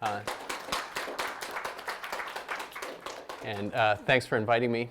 Uh, and thanks for inviting me.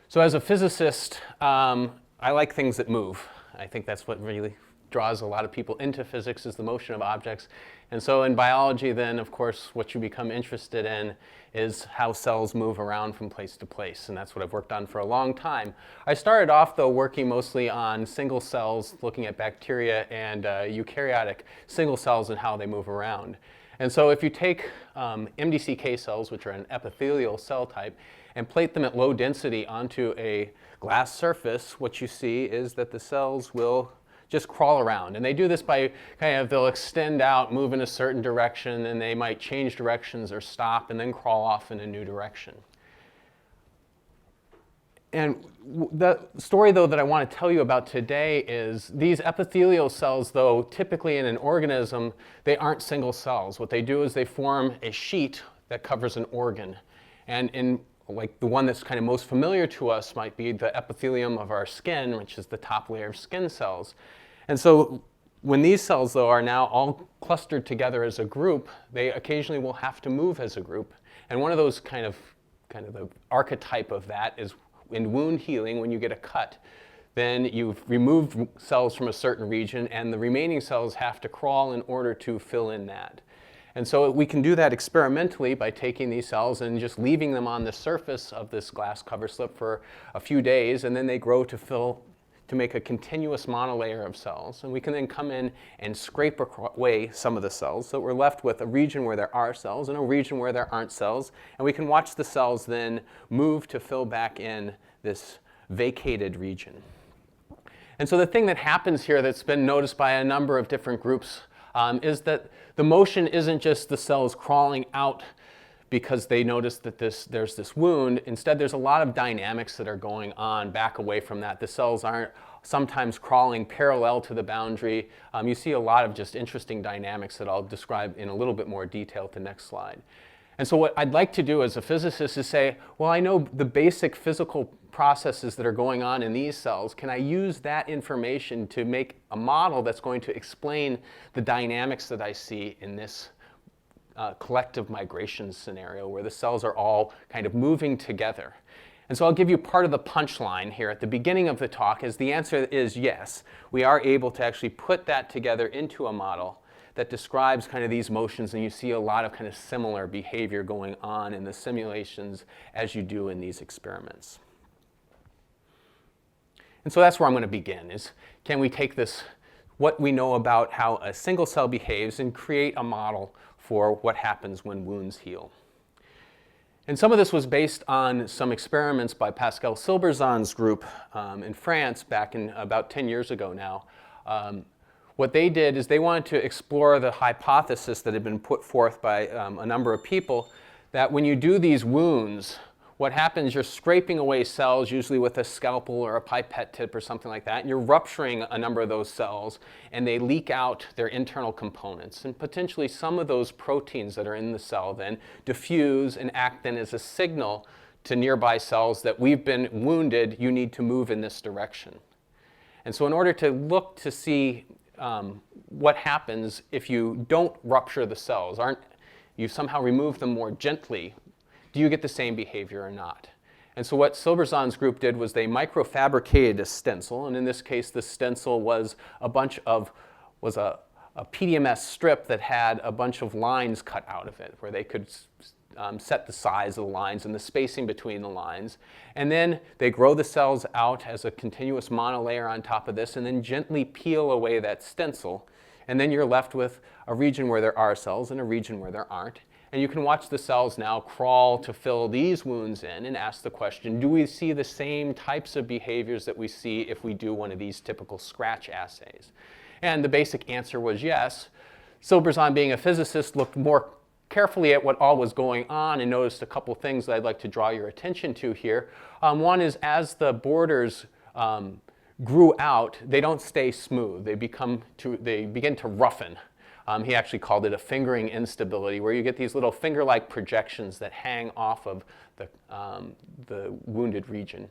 So as a physicist, I like things that move. I think that's what really draws a lot of people into physics, is the motion of objects. And so in biology then, of course, what you become interested in is how cells move around from place to place, and that's what I've worked on for a long time. I started off, though, working mostly on single cells, looking at bacteria and eukaryotic single cells and how they move around. And so if you take MDCK cells, which are an epithelial cell type, and plate them at low density onto a glass surface, what you see is that the cells will just crawl around. And they do this by they'll extend out, move in a certain direction, and they might change directions or stop and then crawl off in a new direction. And the story, though, that I want to tell you about today is these epithelial cells, though, typically in an organism, they aren't single cells. What they do is they form a sheet that covers an organ. And in like the one that's kind of most familiar to us might be the epithelium of our skin, which is the top layer of skin cells. And so when these cells, though, are now all clustered together as a group, they occasionally will have to move as a group. And one of those kind of the archetype of that is in wound healing. When you get a cut, then you've removed cells from a certain region, and the remaining cells have to crawl in order to fill in that. And so we can do that experimentally by taking these cells and just leaving them on the surface of this glass cover slip for a few days, and then they grow to make a continuous monolayer of cells. And we can then come in and scrape away some of the cells, so we're left with a region where there are cells and a region where there aren't cells, and we can watch the cells then move to fill back in this vacated region. And so the thing that happens here that's been noticed by a number of different groups is that the motion isn't just the cells crawling out because they notice that there's this wound. Instead, there's a lot of dynamics that are going on back away from that. The cells aren't sometimes crawling parallel to the boundary. You see a lot of just interesting dynamics that I'll describe in a little bit more detail at the next slide. And so what I'd like to do as a physicist is say, well, I know the basic physical processes that are going on in these cells. Can I use that information to make a model that's going to explain the dynamics that I see in this collective migration scenario where the cells are all kind of moving together? And so I'll give you part of the punchline here at the beginning of the talk, is the answer is yes. We are able to actually put that together into a model that describes kind of these motions, and you see a lot of kind of similar behavior going on in the simulations as you do in these experiments. And so that's where I'm going to begin, is can we take this, what we know about how a single cell behaves, and create a model for what happens when wounds heal. And some of this was based on some experiments by Pascal Silberzon's group in France back in about 10 years ago now. What they did is they wanted to explore the hypothesis that had been put forth by a number of people that when you do these wounds, what happens, you're scraping away cells, usually with a scalpel or a pipette tip or something like that, and you're rupturing a number of those cells, and they leak out their internal components. And potentially some of those proteins that are in the cell then diffuse and act then as a signal to nearby cells that we've been wounded, you need to move in this direction. And so in order to look to see what happens if you don't rupture the cells, you somehow remove them more gently, do you get the same behavior or not? And so what Silberzon's group did was they microfabricated a stencil, and in this case the stencil was a PDMS strip that had a bunch of lines cut out of it, where they could set the size of the lines and the spacing between the lines. And then they grow the cells out as a continuous monolayer on top of this, and then gently peel away that stencil. And then you're left with a region where there are cells and a region where there aren't. And you can watch the cells now crawl to fill these wounds in and ask the question, do we see the same types of behaviors that we see if we do one of these typical scratch assays? And the basic answer was yes. Silberzon, being a physicist, looked more carefully at what all was going on and noticed a couple things that I'd like to draw your attention to here. One is as the borders grew out, they don't stay smooth. They begin to roughen. He actually called it a fingering instability, where you get these little finger-like projections that hang off of the wounded region.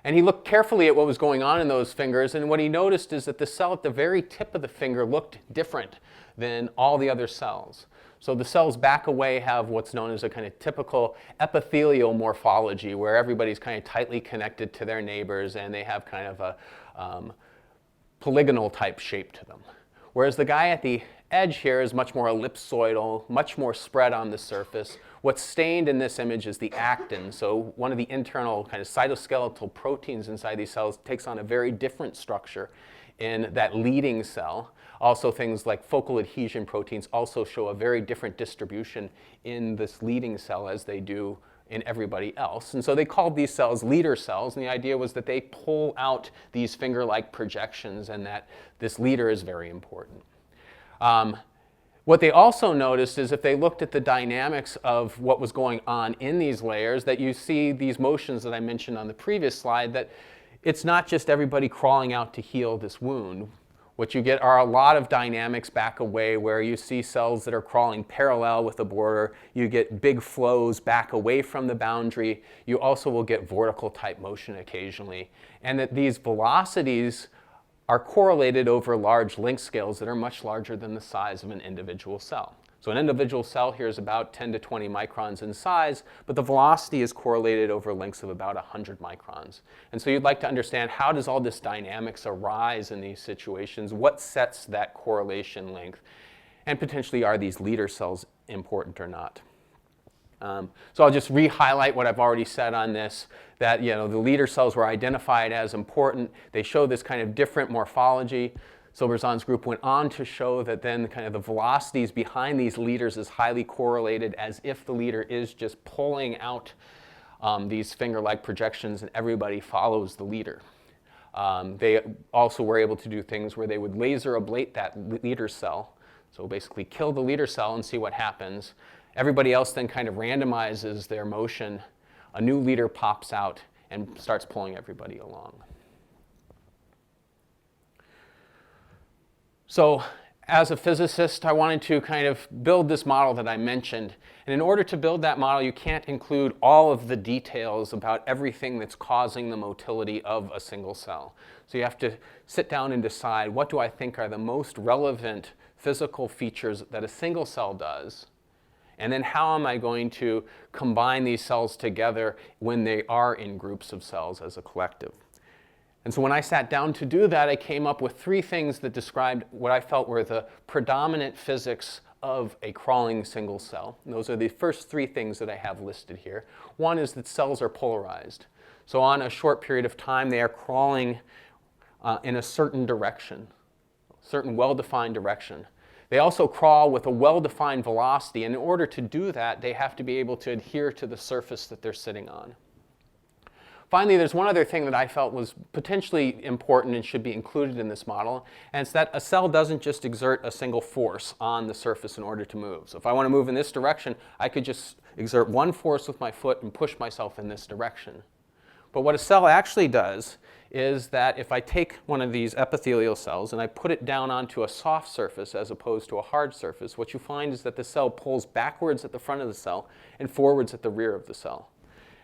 And he looked carefully at what was going on in those fingers, and what he noticed is that the cell at the very tip of the finger looked different than all the other cells. So the cells back away have what's known as a kind of typical epithelial morphology, where everybody's kind of tightly connected to their neighbors and they have kind of a polygonal type shape to them. Whereas the guy at the edge here is much more ellipsoidal, much more spread on the surface. What's stained in this image is the actin. So one of the internal kind of cytoskeletal proteins inside these cells takes on a very different structure in that leading cell. Also, things like focal adhesion proteins also show a very different distribution in this leading cell as they do in everybody else. And so they called these cells leader cells, and the idea was that they pull out these finger-like projections and that this leader is very important. What they also noticed is if they looked at the dynamics of what was going on in these layers, that you see these motions that I mentioned on the previous slide, that it's not just everybody crawling out to heal this wound. What you get are a lot of dynamics back away where you see cells that are crawling parallel with the border. You get big flows back away from the boundary. You also will get vortical type motion occasionally. And that these velocities are correlated over large length scales that are much larger than the size of an individual cell. So an individual cell here is about 10 to 20 microns in size, but the velocity is correlated over lengths of about 100 microns. And so you'd like to understand, how does all this dynamics arise in these situations? What sets that correlation length? And potentially, are these leader cells important or not? So I'll just re-highlight what I've already said on this, that the leader cells were identified as important. They show this kind of different morphology. Silberzon's group went on to show that then kind of the velocities behind these leaders is highly correlated, as if the leader is just pulling out these finger-like projections and everybody follows the leader. They also were able to do things where they would laser ablate that leader cell, so basically kill the leader cell and see what happens. Everybody else then kind of randomizes their motion. A new leader pops out and starts pulling everybody along. So as a physicist, I wanted to kind of build this model that I mentioned. And in order to build that model, you can't include all of the details about everything that's causing the motility of a single cell. So you have to sit down and decide, what do I think are the most relevant physical features that a single cell does? And then how am I going to combine these cells together when they are in groups of cells as a collective? And so when I sat down to do that, I came up with three things that described what I felt were the predominant physics of a crawling single cell. And those are the first three things that I have listed here. One is that cells are polarized. So on a short period of time, they are crawling in a certain direction, certain well-defined direction. They also crawl with a well-defined velocity, and in order to do that, they have to be able to adhere to the surface that they're sitting on. Finally, there's one other thing that I felt was potentially important and should be included in this model, and it's that a cell doesn't just exert a single force on the surface in order to move. So if I want to move in this direction, I could just exert one force with my foot and push myself in this direction. But what a cell actually does is that if I take one of these epithelial cells and I put it down onto a soft surface as opposed to a hard surface, what you find is that the cell pulls backwards at the front of the cell and forwards at the rear of the cell.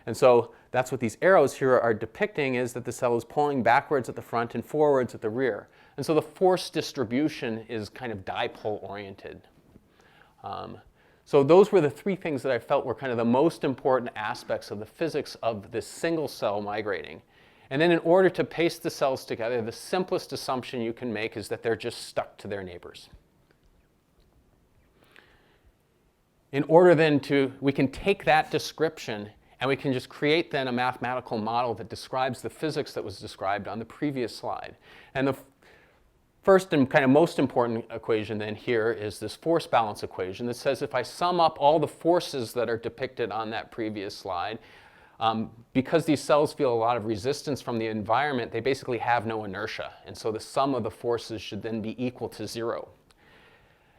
And so that's what these arrows here are depicting, is that the cell is pulling backwards at the front and forwards at the rear. And so the force distribution is kind of dipole-oriented. So those were the three things that I felt were kind of the most important aspects of the physics of this single cell migrating. And then in order to paste the cells together, the simplest assumption you can make is that they're just stuck to their neighbors. In order then we can take that description and we can just create then a mathematical model that describes the physics that was described on the previous slide. And the first and kind of most important equation then here is this force balance equation that says if I sum up all the forces that are depicted on that previous slide, because these cells feel a lot of resistance from the environment, they basically have no inertia. And so the sum of the forces should then be equal to 0.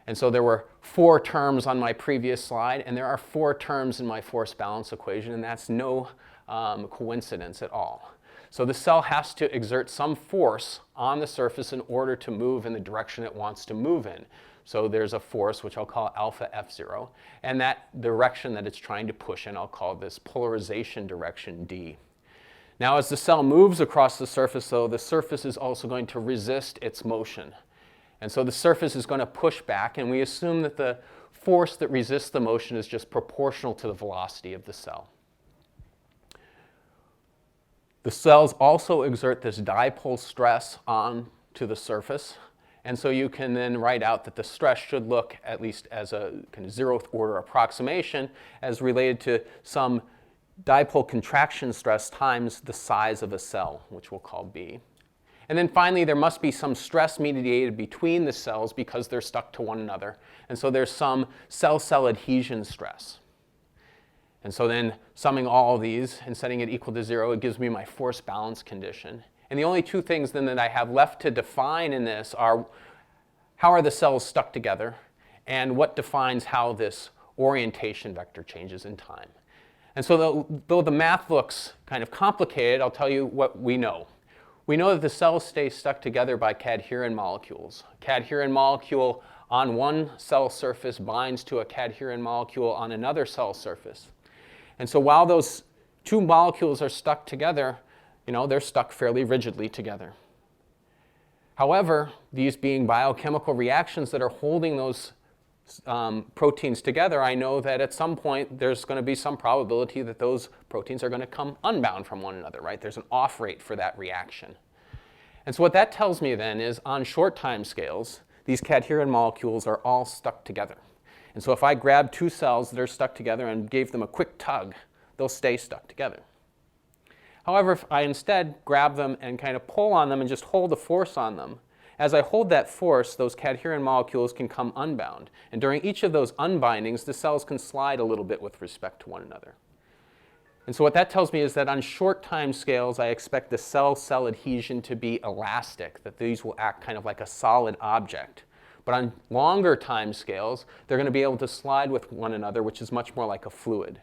And so there were 4 terms on my previous slide, and there are 4 terms in my force balance equation, and that's no coincidence at all. So the cell has to exert some force on the surface in order to move in the direction it wants to move in. So there's a force, which I'll call alpha F0, and that direction that it's trying to push in, I'll call this polarization direction D. Now as the cell moves across the surface, though, the surface is also going to resist its motion. And so the surface is going to push back, and we assume that the force that resists the motion is just proportional to the velocity of the cell. The cells also exert this dipole stress onto the surface, and so you can then write out that the stress should look, at least as a kind of zeroth order approximation, as related to some dipole contraction stress times the size of a cell, which we'll call B. And then finally, there must be some stress mediated between the cells because they're stuck to one another. And so there's some cell-cell adhesion stress. And so then summing all of these and setting it equal to 0, it gives me my force balance condition. And the only two things then that I have left to define in this are how are the cells stuck together and what defines how this orientation vector changes in time. And so though the math looks kind of complicated, I'll tell you what we know. We know that the cells stay stuck together by cadherin molecules. A cadherin molecule on one cell surface binds to a cadherin molecule on another cell surface. And so while those two molecules are stuck together, they're stuck fairly rigidly together. However, these being biochemical reactions that are holding those proteins together, I know that at some point there's going to be some probability that those proteins are going to come unbound from one another, right? There's an off rate for that reaction. And so what that tells me then is on short time scales, these cadherin molecules are all stuck together. And so if I grab two cells that are stuck together and gave them a quick tug, they'll stay stuck together. However, if I instead grab them and kind of pull on them and just hold a force on them, as I hold that force, those cadherin molecules can come unbound. And during each of those unbindings, the cells can slide a little bit with respect to one another. And so what that tells me is that on short time scales, I expect the cell-cell adhesion to be elastic, that these will act kind of like a solid object. But on longer time scales, they're going to be able to slide with one another, which is much more like a fluid.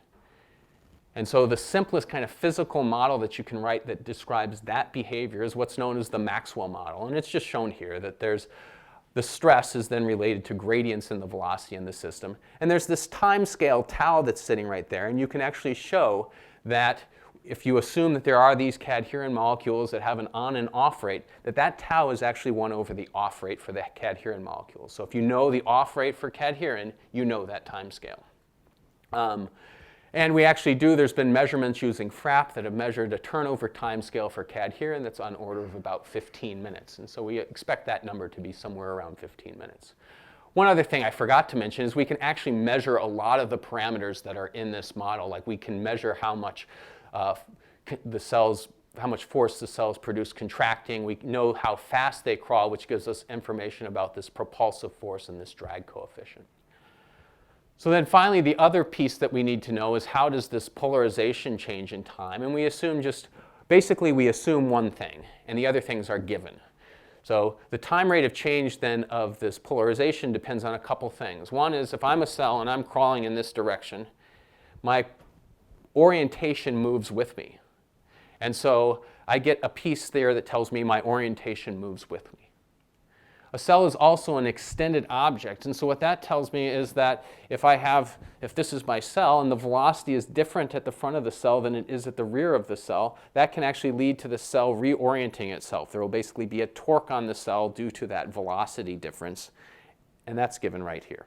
And so the simplest kind of physical model that you can write that describes that behavior is what's known as the Maxwell model. And it's just shown here that the stress is then related to gradients in the velocity in the system. And there's this time scale tau that's sitting right there. And you can actually show that if you assume that there are these cadherin molecules that have an on and off rate, that tau is actually 1 over the off rate for the cadherin molecules. So if you know the off rate for cadherin, you know that time scale. And we actually there's been measurements using FRAP that have measured a turnover time scale for cadherin that's on order of about 15 minutes. And so we expect that number to be somewhere around 15 minutes. One other thing I forgot to mention is we can actually measure a lot of the parameters that are in this model. Like we can measure how much how much force the cells produce contracting. We know how fast they crawl, which gives us information about this propulsive force and this drag coefficient. So then finally, the other piece that we need to know is how does this polarization change in time? And we assume we assume one thing, and the other things are given. So the time rate of change then of this polarization depends on a couple things. One is if I'm a cell and I'm crawling in this direction, my orientation moves with me. And so I get a piece there that tells me my orientation moves with me. A cell is also an extended object, and so what that tells me is that if this is my cell and the velocity is different at the front of the cell than it is at the rear of the cell, that can actually lead to the cell reorienting itself. There will basically be a torque on the cell due to that velocity difference, and that's given right here.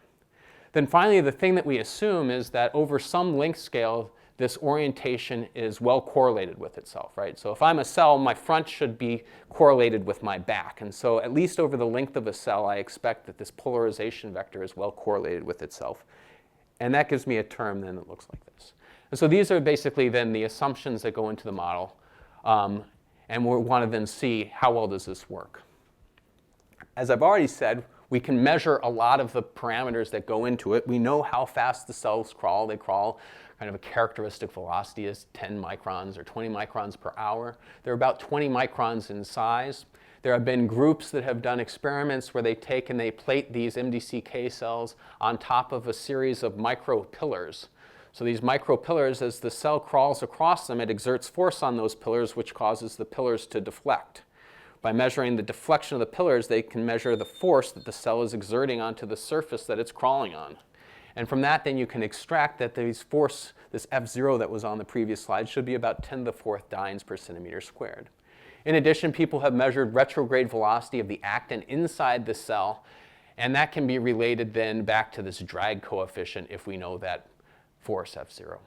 Then finally, the thing that we assume is that over some length scale, this orientation is well correlated with itself, right? So if I'm a cell, my front should be correlated with my back. And so at least over the length of a cell, I expect that this polarization vector is well correlated with itself. And that gives me a term then that looks like this. And so these are basically then the assumptions that go into the model. And we want to then see how well does this work. As I've already said, we can measure a lot of the parameters that go into it. We know how fast the cells crawl. They crawl kind of a characteristic velocity is 10 microns or 20 microns per hour. They're about 20 microns in size. There have been groups that have done experiments where they take and they plate these MDCK cells on top of a series of micropillars. So these micropillars, as the cell crawls across them, it exerts force on those pillars, which causes the pillars to deflect. By measuring the deflection of the pillars, they can measure the force that the cell is exerting onto the surface that it's crawling on. And from that, then you can extract that this F0 that was on the previous slide should be about 10 to the 4th dynes per centimeter squared. In addition, people have measured retrograde velocity of the actin inside the cell, and that can be related then back to this drag coefficient if we know that force F0.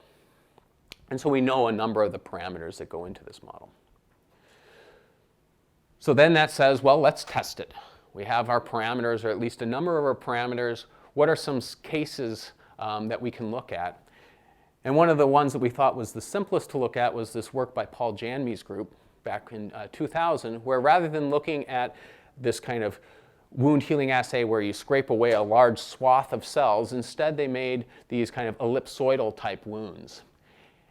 And so we know a number of the parameters that go into this model. So then that says, well, let's test it. We have our parameters, or at least a number of our parameters. What are some cases that we can look at? And one of the ones that we thought was the simplest to look at was this work by Paul Janme's group back in 2000, where rather than looking at this kind of wound healing assay where you scrape away a large swath of cells, instead they made these kind of ellipsoidal type wounds.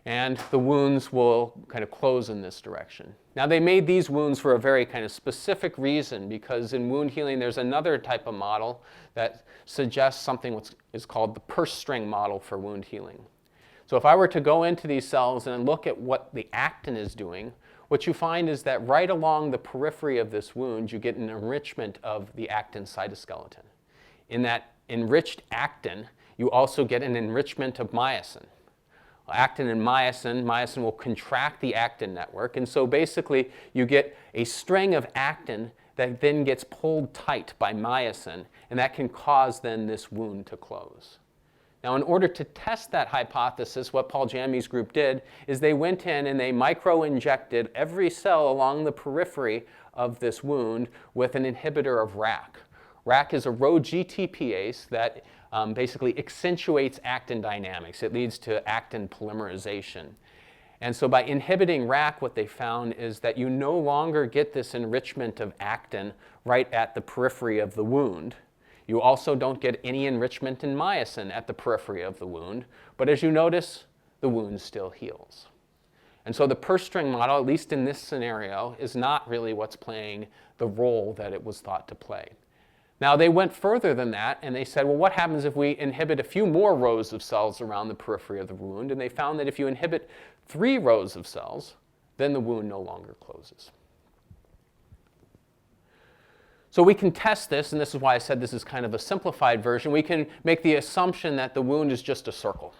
And the wounds will kind of close in this direction. Now they made these wounds for a very kind of specific reason, because in wound healing there's another type of model that suggests something what is called the purse string model for wound healing. So if I were to go into these cells and look at what the actin is doing, what you find is that right along the periphery of this wound, you get an enrichment of the actin cytoskeleton. In that enriched actin, you also get an enrichment of myosin. Actin and myosin will contract the actin network, and so basically you get a string of actin that then gets pulled tight by myosin, and that can cause then this wound to close. Now, in order to test that hypothesis, what Paul Janme's group did is they went in and they micro-injected every cell along the periphery of this wound with an inhibitor of RAC. RAC is a Rho GTPase that basically accentuates actin dynamics. It leads to actin polymerization. And so by inhibiting RAC, what they found is that you no longer get this enrichment of actin right at the periphery of the wound. You also don't get any enrichment in myosin at the periphery of the wound, but as you notice, the wound still heals. And so the purse string model, at least in this scenario, is not really what's playing the role that it was thought to play. Now they went further than that and they said, well, what happens if we inhibit a few more rows of cells around the periphery of the wound? And they found that if you inhibit 3 rows of cells, then the wound no longer closes. So we can test this, and this is why I said this is kind of a simplified version. We can make the assumption that the wound is just a circle,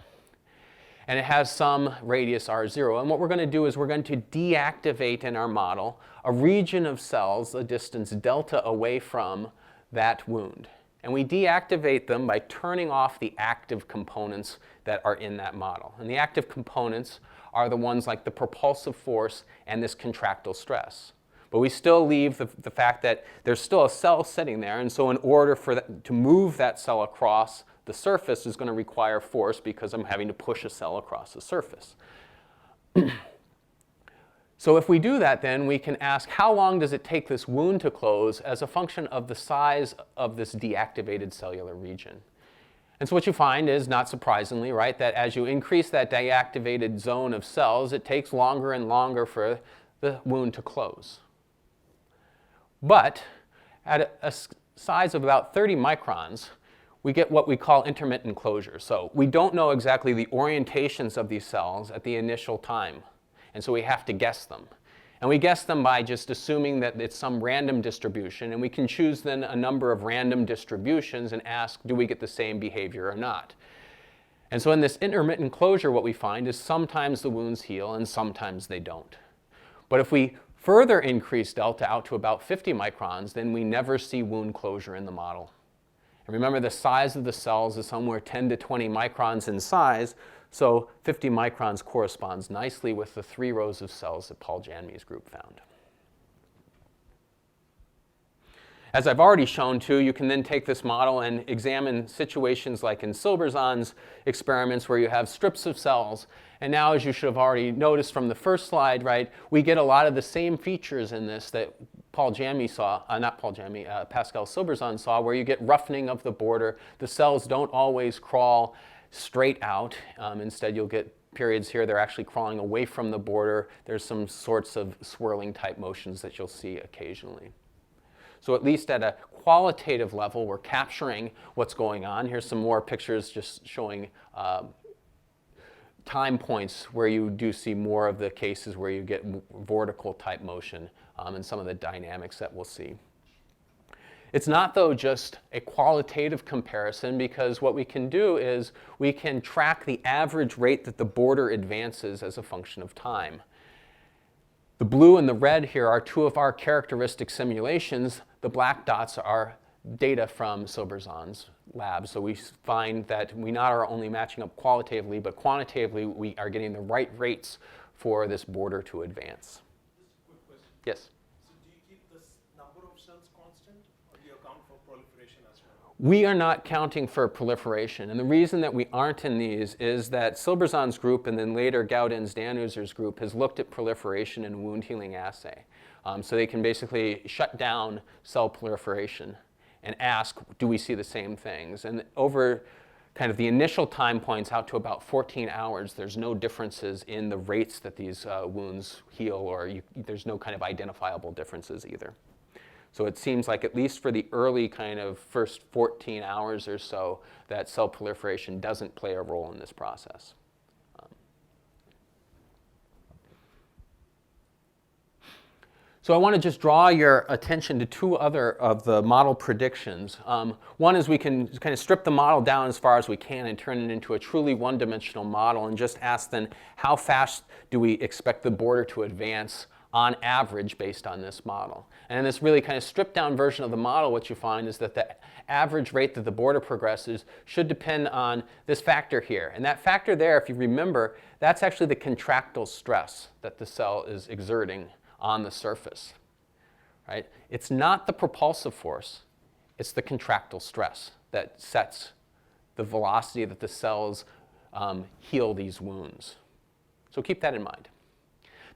and it has some radius r0. And what we're going to do is we're going to deactivate in our model a region of cells, a distance delta away from that wound. And we deactivate them by turning off the active components that are in that model. And the active components are the ones like the propulsive force and this contractile stress. But we still leave the fact that there's still a cell sitting there, and so in order for that, to move that cell across the surface is going to require force because I'm having to push a cell across the surface. So if we do that, then we can ask how long does it take this wound to close as a function of the size of this deactivated cellular region. And so what you find is, not surprisingly, right, that as you increase that deactivated zone of cells, it takes longer and longer for the wound to close. But at a size of about 30 microns, we get what we call intermittent closure. So we don't know exactly the orientations of these cells at the initial time. And so we have to guess them. And we guess them by just assuming that it's some random distribution. And we can choose then a number of random distributions and ask, do we get the same behavior or not? And so in this intermittent closure, what we find is sometimes the wounds heal and sometimes they don't. But if we further increase delta out to about 50 microns, then we never see wound closure in the model. And remember, the size of the cells is somewhere 10 to 20 microns in size, so 50 microns corresponds nicely with the 3 rows of cells that Paul Janme's group found. As I've already shown too, you can then take this model and examine situations like in Silberzon's experiments where you have strips of cells. And now, as you should have already noticed from the first slide, right, we get a lot of the same features in this that Paul Janme saw, Pascal Silberzon saw, where you get roughening of the border. The cells don't always crawl straight out. Instead, you'll get periods here they're actually crawling away from the border. There's some sorts of swirling type motions that you'll see occasionally. So at least at a qualitative level, we're capturing what's going on. Here's some more pictures just showing time points where you do see more of the cases where you get vortical type motion and some of the dynamics that we'll see. It's not, though, just a qualitative comparison, because what we can do is we can track the average rate that the border advances as a function of time. The blue and the red here are two of our characteristic simulations. The black dots are data from Silberzon's lab. So we find that we not are only matching up qualitatively, but quantitatively we are getting the right rates for this border to advance. Just a quick question. Yes? So do you keep this number of cells constant, or do you account for proliferation as well? We are not counting for proliferation. And the reason that we aren't in these is that Silberzon's group and then later Gaudin's Danuzer's group has looked at proliferation in a wound healing assay. So they can basically shut down cell proliferation and ask, do we see the same things? And over kind of the initial time points out to about 14 hours, there's no differences in the rates that these wounds heal, or there's no kind of identifiable differences either. So it seems like at least for the early kind of first 14 hours or so, that cell proliferation doesn't play a role in this process. So I want to just draw your attention to two other of the model predictions. One is we can kind of strip the model down as far as we can and turn it into a truly one-dimensional model and just ask then how fast do we expect the border to advance on average based on this model. And in this really kind of stripped down version of the model, what you find is that the average rate that the border progresses should depend on this factor here. And that factor there, if you remember, that's actually the contractile stress that the cell is exerting on the surface, right? It's not the propulsive force, it's the contractile stress that sets the velocity that the cells heal these wounds. So keep that in mind.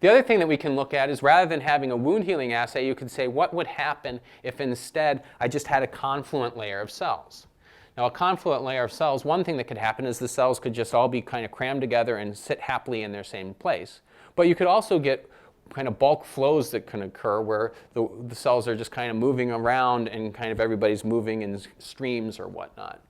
The other thing that we can look at is rather than having a wound healing assay, you could say, what would happen if instead I just had a confluent layer of cells? Now, a confluent layer of cells, one thing that could happen is the cells could just all be kind of crammed together and sit happily in their same place. But you could also get kind of bulk flows that can occur where the cells are just kind of moving around and kind of everybody's moving in streams or whatnot.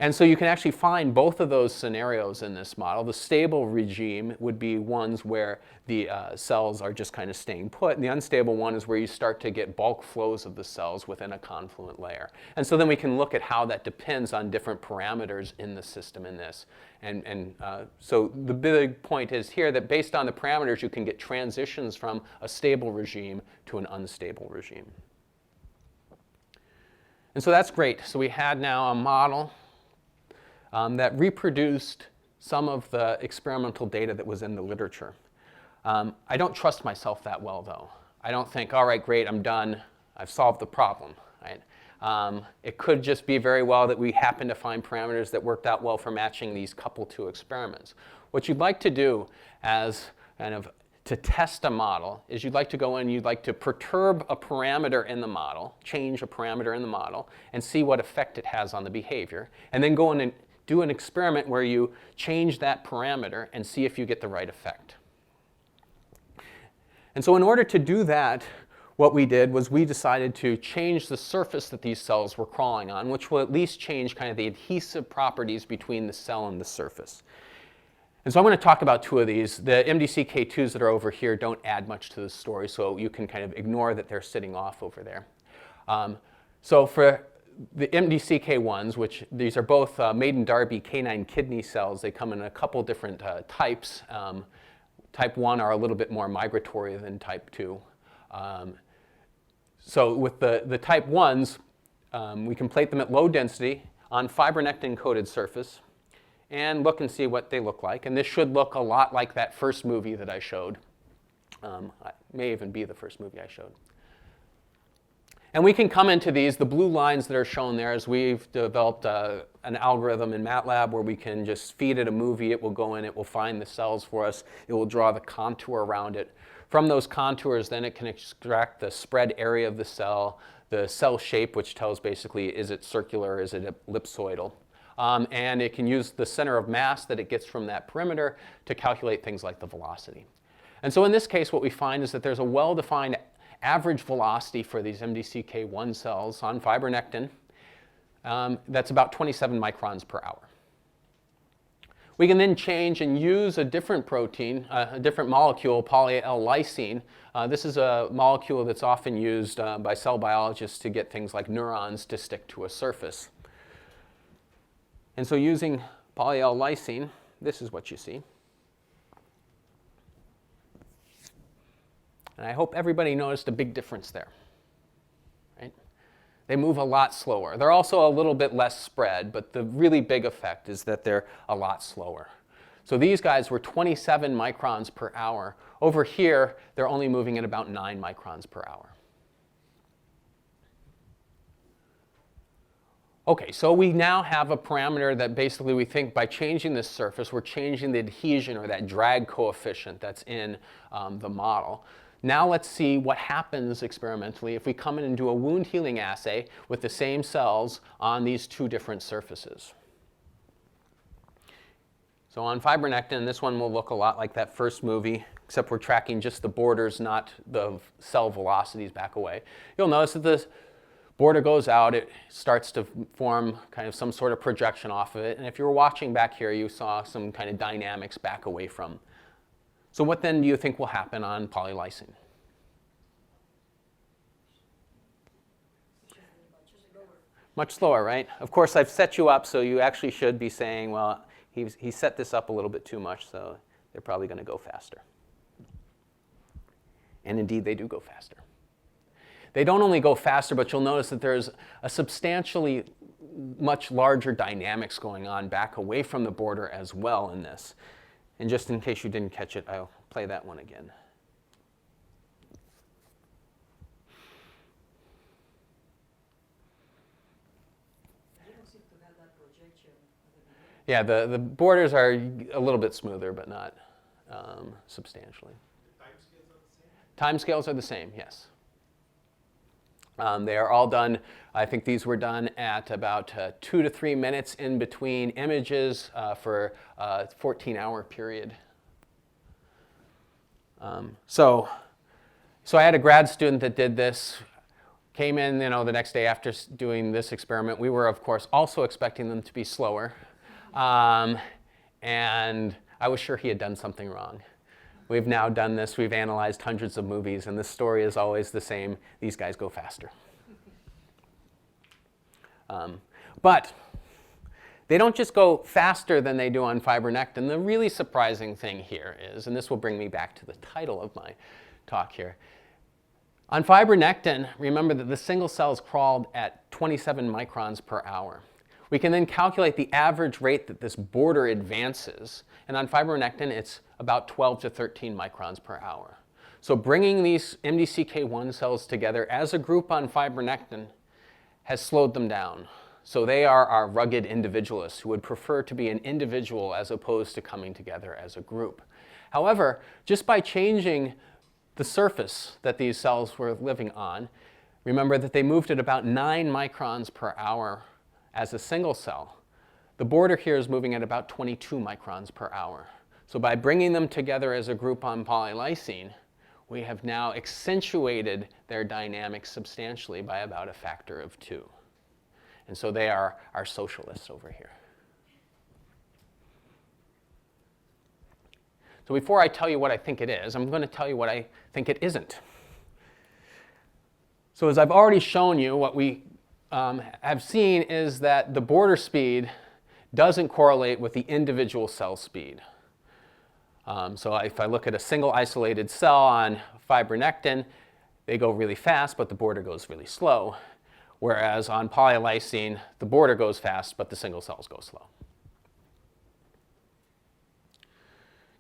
And so you can actually find both of those scenarios in this model. The stable regime would be ones where the cells are just kind of staying put, and the unstable one is where you start to get bulk flows of the cells within a confluent layer. And so then we can look at how that depends on different parameters in the system in this. And so the big point is here that based on the parameters, you can get transitions from a stable regime to an unstable regime. And so that's great. So we had now a model that reproduced some of the experimental data that was in the literature. I don't trust myself that well, though. I don't think, all right, great, I'm done. I've solved the problem. Right? It could just be very well that we happen to find parameters that worked out well for matching these couple two experiments. What you'd like to do as kind of to test a model is you'd like to go in, you'd like to perturb a parameter in the model, change a parameter in the model, and see what effect it has on the behavior, and then go in and do an experiment where you change that parameter and see if you get the right effect. And so in order to do that, what we did was we decided to change the surface that these cells were crawling on, which will at least change kind of the adhesive properties between the cell and the surface. And so I'm going to talk about two of these. The MDCK2s that are over here don't add much to the story, so you can kind of ignore that they're sitting off over there. So for the MDCK1s, which these are both Maiden-Darby canine kidney cells, they come in a couple different types. Type 1 are a little bit more migratory than type 2. So with the type 1s, we can plate them at low density on fibronectin-coated surface and look and see what they look like. And this should look a lot like that first movie that I showed. It may even be the first movie I showed. And we can come into these, the blue lines that are shown there, as we've developed an algorithm in MATLAB where we can just feed it a movie, it will go in, it will find the cells for us, it will draw the contour around it. From those contours, then it can extract the spread area of the cell shape, which tells basically is it circular, is it ellipsoidal. And it can use the center of mass that it gets from that perimeter to calculate things like the velocity. And so in this case, what we find is that there's a well-defined average velocity for these MDCK1 cells on fibronectin that's about 27 microns per hour. We can then change and use a different protein, a different molecule, poly-L-lysine. This is a molecule that's often used by cell biologists to get things like neurons to stick to a surface. And so using poly-L-lysine, this is what you see. And I hope everybody noticed a big difference there. Right? They move a lot slower. They're also a little bit less spread, but the really big effect is that they're a lot slower. So these guys were 27 microns per hour. Over here, they're only moving at about 9 microns per hour. Okay, so we now have a parameter that basically we think by changing this surface, we're changing the adhesion or that drag coefficient that's in the model. Now let's see what happens experimentally if we come in and do a wound healing assay with the same cells on these two different surfaces. So on fibronectin, this one will look a lot like that first movie, except we're tracking just the borders, not the cell velocities back away. You'll notice that the border goes out, it starts to form kind of some sort of projection off of it. And if you were watching back here, you saw some kind of dynamics back away from. So what then do you think will happen on polylysine? Much slower, right? Of course, I've set you up so you actually should be saying, well, he set this up a little bit too much, so they're probably going to go faster. And indeed, they do go faster. They don't only go faster, but you'll notice that there's a substantially much larger dynamics going on back away from the border as well in this. And just in case you didn't catch it, I'll play that one again. Yeah, the borders are a little bit smoother, but not substantially. Timescales are the same, yes. They are all done, I think these were done at about 2 to 3 minutes in between images for a 14-hour period. So I had a grad student that did this, came in the next day after doing this experiment. We were, of course, also expecting them to be slower. And I was sure he had done something wrong. We've now done this. We've analyzed hundreds of movies, and the story is always the same. These guys go faster. But they don't just go faster than they do on fibronectin. The really surprising thing here is, and this will bring me back to the title of my talk here. On fibronectin, remember that the single cells crawled at 27 microns per hour. We can then calculate the average rate that this border advances. And on fibronectin, it's about 12 to 13 microns per hour. So bringing these MDCK1 cells together as a group on fibronectin has slowed them down. So they are our rugged individualists who would prefer to be an individual as opposed to coming together as a group. However, just by changing the surface that these cells were living on, remember that they moved at about 9 microns per hour as a single cell. The border here is moving at about 22 microns per hour. So by bringing them together as a group on polylysine, we have now accentuated their dynamics substantially by about a factor of 2. And so they are our socialists over here. So before I tell you what I think it is, I'm going to tell you what I think it isn't. So as I've already shown you, what we have seen is that the border speed doesn't correlate with the individual cell speed. So if I look at a single isolated cell on fibronectin, they go really fast, but the border goes really slow. Whereas on polylysine, the border goes fast, but the single cells go slow.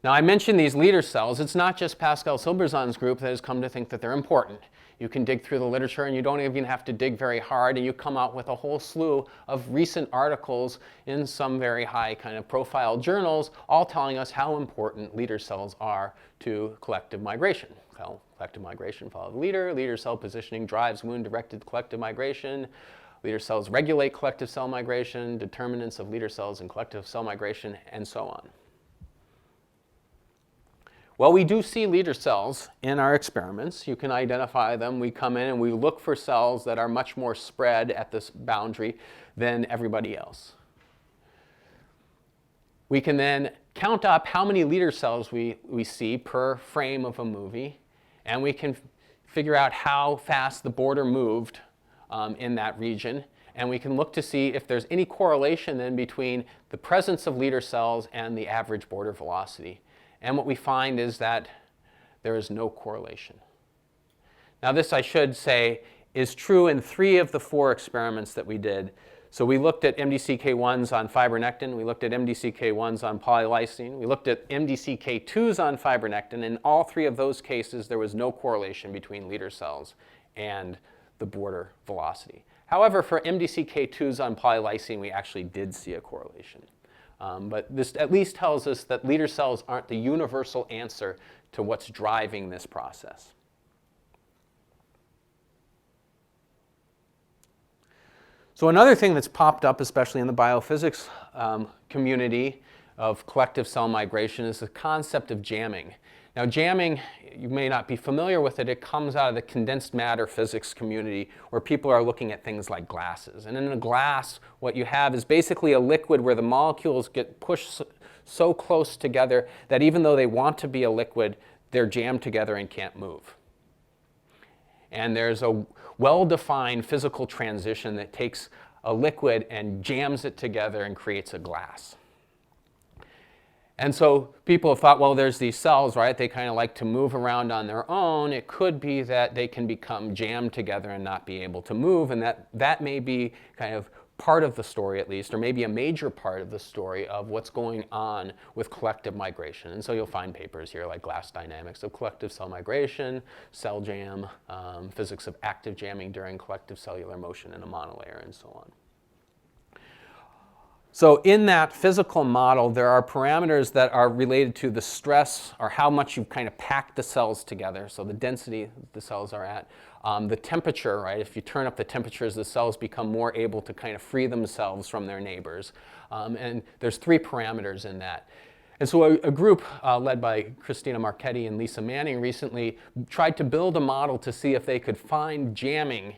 Now, I mentioned these leader cells. It's not just Pascal Silberzon's group that has come to think that they're important. You can dig through the literature, and you don't even have to dig very hard, and you come out with a whole slew of recent articles in some very high kind of profile journals, all telling us how important leader cells are to collective migration. Well, collective migration follows the leader. Leader cell positioning drives wound-directed collective migration. Leader cells regulate collective cell migration, determinants of leader cells and collective cell migration, and so on. Well, we do see leader cells in our experiments. You can identify them. We come in and we look for cells that are much more spread at this boundary than everybody else. We can then count up how many leader cells we see per frame of a movie, and we can figure out how fast the border moved in that region. And we can look to see if there's any correlation then between the presence of leader cells and the average border velocity. And what we find is that there is no correlation. Now this, I should say, is true in 3 of the 4 experiments that we did. So we looked at MDCK1s on fibronectin, we looked at MDCK1s on polylysine, we looked at MDCK2s on fibronectin. In all 3 of those cases, there was no correlation between leader cells and the border velocity. However, for MDCK2s on polylysine, we actually did see a correlation. But this at least tells us that leader cells aren't the universal answer to what's driving this process. So another thing that's popped up, especially in the biophysics community of collective cell migration, is the concept of jamming. Now jamming, you may not be familiar with it, it comes out of the condensed matter physics community where people are looking at things like glasses. And in a glass, what you have is basically a liquid where the molecules get pushed so close together that even though they want to be a liquid, they're jammed together and can't move. And there's a well-defined physical transition that takes a liquid and jams it together and creates a glass. And so people have thought, well, there's these cells, right? They kind of like to move around on their own. It could be that they can become jammed together and not be able to move, and that may be kind of part of the story at least, or maybe a major part of the story of what's going on with collective migration. And so you'll find papers here like glass dynamics of collective cell migration, cell jam, physics of active jamming during collective cellular motion in a monolayer, and so on. So in that physical model, there are parameters that are related to the stress or how much you've kind of packed the cells together, so the density the cells are at. The temperature, right? If you turn up the temperatures, the cells become more able to kind of free themselves from their neighbors. And there's 3 parameters in that. And so a group led by Christina Marchetti and Lisa Manning recently tried to build a model to see if they could find jamming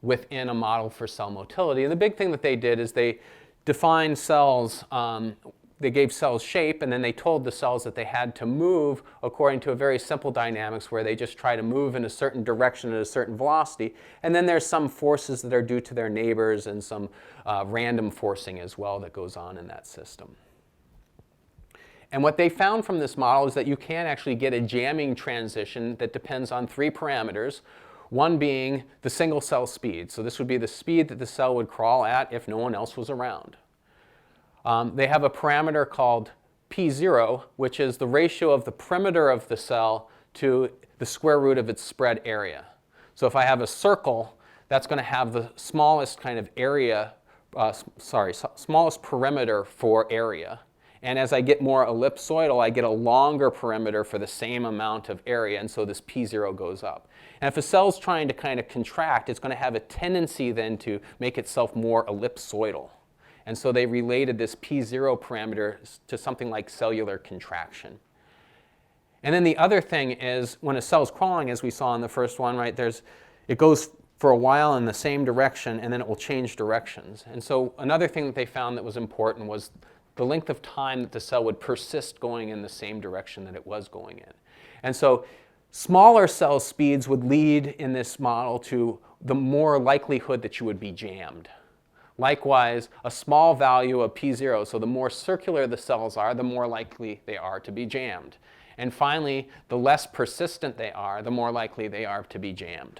within a model for cell motility. And the big thing that they did is they defined cells, they gave cells shape, and then they told the cells that they had to move according to a very simple dynamics where they just try to move in a certain direction at a certain velocity. And then there's some forces that are due to their neighbors and some random forcing as well that goes on in that system. And what they found from this model is that you can actually get a jamming transition that depends on 3 parameters. One being the single cell speed. So this would be the speed that the cell would crawl at if no one else was around. They have a parameter called P0, which is the ratio of the perimeter of the cell to the square root of its spread area. So if I have a circle, that's going to have the smallest kind of area, smallest perimeter for area. And as I get more ellipsoidal, I get a longer perimeter for the same amount of area, and so this P0 goes up. And if a cell's trying to kind of contract, it's going to have a tendency then to make itself more ellipsoidal. And so they related this P0 parameter to something like cellular contraction. And then the other thing is when a cell's crawling, as we saw in the first one, right, it goes for a while in the same direction, and then it will change directions. And so another thing that they found that was important was the length of time that the cell would persist going in the same direction that it was going in. And so smaller cell speeds would lead in this model to the more likelihood that you would be jammed. Likewise, a small value of P0, so the more circular the cells are, the more likely they are to be jammed. And finally, the less persistent they are, the more likely they are to be jammed.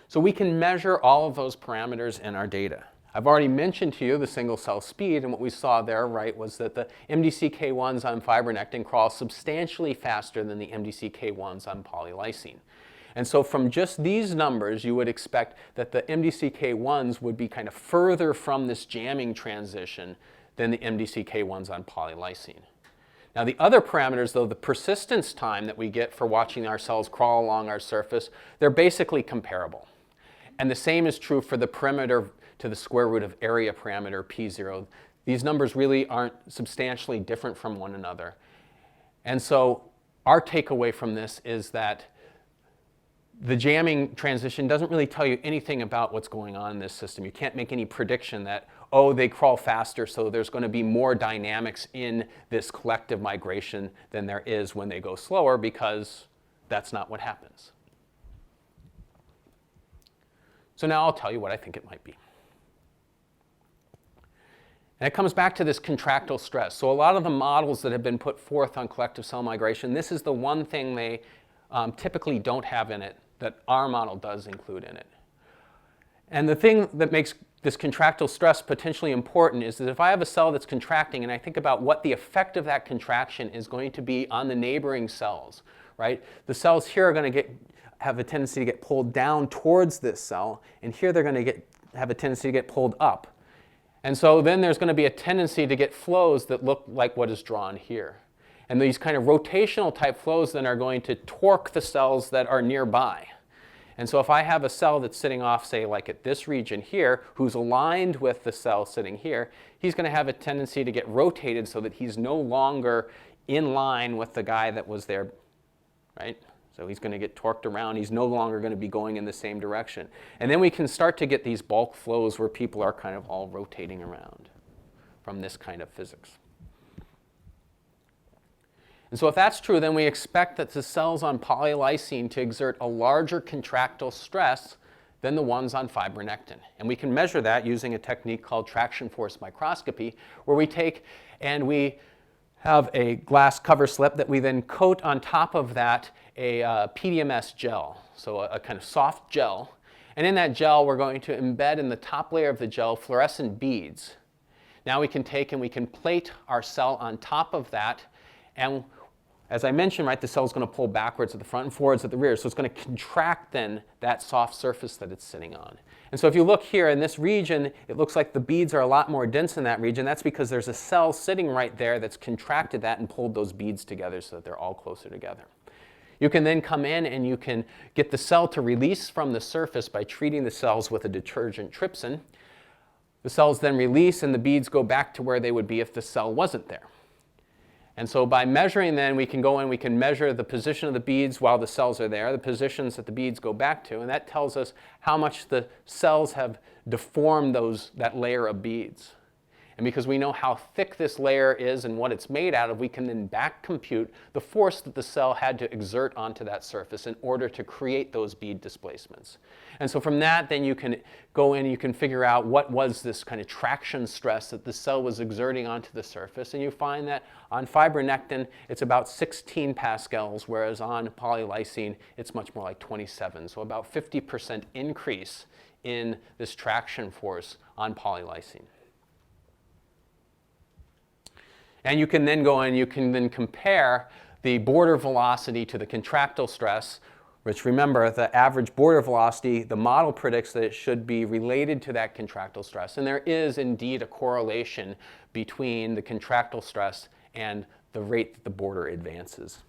So we can measure all of those parameters in our data. I've already mentioned to you the single cell speed, and what we saw there, right, was that the MDCK1s on fibronectin crawl substantially faster than the MDCK1s on polylysine. And so from just these numbers, you would expect that the MDCK1s would be kind of further from this jamming transition than the MDCK1s on polylysine. Now the other parameters, though, the persistence time that we get for watching our cells crawl along our surface, they're basically comparable. And the same is true for the perimeter to the square root of area parameter P0. These numbers really aren't substantially different from one another. And so our takeaway from this is that the jamming transition doesn't really tell you anything about what's going on in this system. You can't make any prediction that, oh, they crawl faster, so there's going to be more dynamics in this collective migration than there is when they go slower, because that's not what happens. So now I'll tell you what I think it might be. And it comes back to this contractile stress. So a lot of the models that have been put forth on collective cell migration, this is the one thing they typically don't have in it that our model does include in it. And the thing that makes this contractile stress potentially important is that if I have a cell that's contracting and I think about what the effect of that contraction is going to be on the neighboring cells, right? The cells here are going to have a tendency to get pulled down towards this cell, and here they're going to have a tendency to get pulled up. And so then there's going to be a tendency to get flows that look like what is drawn here. And these kind of rotational type flows then are going to torque the cells that are nearby. And so if I have a cell that's sitting off, say, like at this region here, who's aligned with the cell sitting here, he's going to have a tendency to get rotated so that he's no longer in line with the guy that was there, right? So he's going to get torqued around. He's no longer going to be going in the same direction. And then we can start to get these bulk flows where people are kind of all rotating around from this kind of physics. And so if that's true, then we expect that the cells on polylysine to exert a larger contractile stress than the ones on fibronectin. And we can measure that using a technique called traction force microscopy, where we take and we have a glass cover slip that we then coat on top of that a PDMS gel, so a kind of soft gel. And in that gel, we're going to embed in the top layer of the gel fluorescent beads. Now we can take and we can plate our cell on top of that, and as I mentioned, right, the cell's going to pull backwards at the front and forwards at the rear, so it's going to contract then that soft surface that it's sitting on. And so if you look here in this region, it looks like the beads are a lot more dense in that region. That's because there's a cell sitting right there that's contracted that and pulled those beads together so that they're all closer together. You can then come in and you can get the cell to release from the surface by treating the cells with a detergent trypsin. The cells then release and the beads go back to where they would be if the cell wasn't there. And so by measuring then, we can go in, we can measure the position of the beads while the cells are there, the positions that the beads go back to, and that tells us how much the cells have deformed that layer of beads. And because we know how thick this layer is and what it's made out of, we can then back compute the force that the cell had to exert onto that surface in order to create those bead displacements. And so from that, then you can go in and you can figure out what was this kind of traction stress that the cell was exerting onto the surface. And you find that on fibronectin, it's about 16 pascals, whereas on polylysine, it's much more like 27. So about 50% increase in this traction force on polylysine. And you can then go in, you can then compare the border velocity to the contractile stress, which remember, the average border velocity, the model predicts that it should be related to that contractile stress. And there is indeed a correlation between the contractile stress and the rate that the border advances.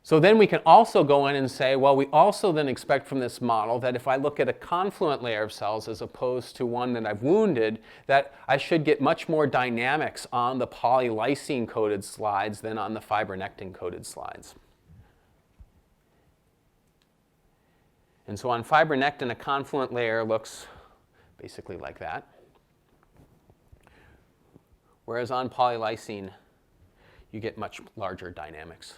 So then we can also go in and say, well, we also then expect from this model that if I look at a confluent layer of cells as opposed to one that I've wounded, that I should get much more dynamics on the polylysine-coded slides than on the fibronectin-coded slides. And so on fibronectin, a confluent layer looks basically like that. Whereas on polylysine, you get much larger dynamics.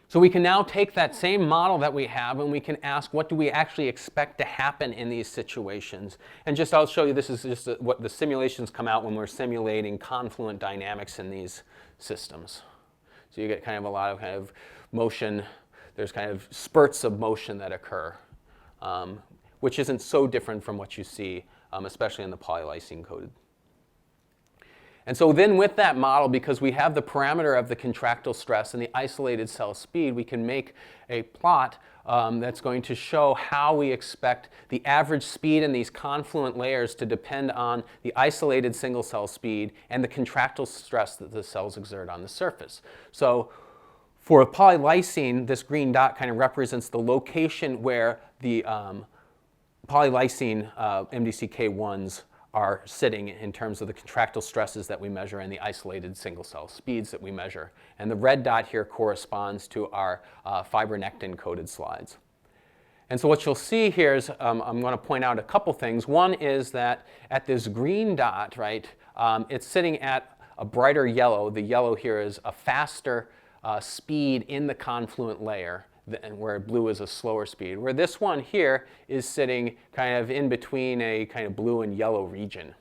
So we can now take that same model that we have and we can ask, what do we actually expect to happen in these situations? And I'll show you, this is just what the simulations come out when we're simulating confluent dynamics in these systems. So you get kind of a lot of kind of motion. There's kind of spurts of motion that occur, which isn't so different from what you see, especially in the polylysine coded. And so then with that model, because we have the parameter of the contractile stress and the isolated cell speed, we can make a plot that's going to show how we expect the average speed in these confluent layers to depend on the isolated single cell speed and the contractile stress that the cells exert on the surface. So for a polylysine, this green dot kind of represents the location where the polylysine MDCK1s are sitting in terms of the contractile stresses that we measure and the isolated single cell speeds that we measure. And the red dot here corresponds to our fibronectin-coded slides. And so what you'll see here is, I'm going to point out a couple things. One is that at this green dot, right, it's sitting at a brighter yellow. The yellow here is a faster speed in the confluent layer and where blue is a slower speed, where this one here is sitting kind of in between a kind of blue and yellow region.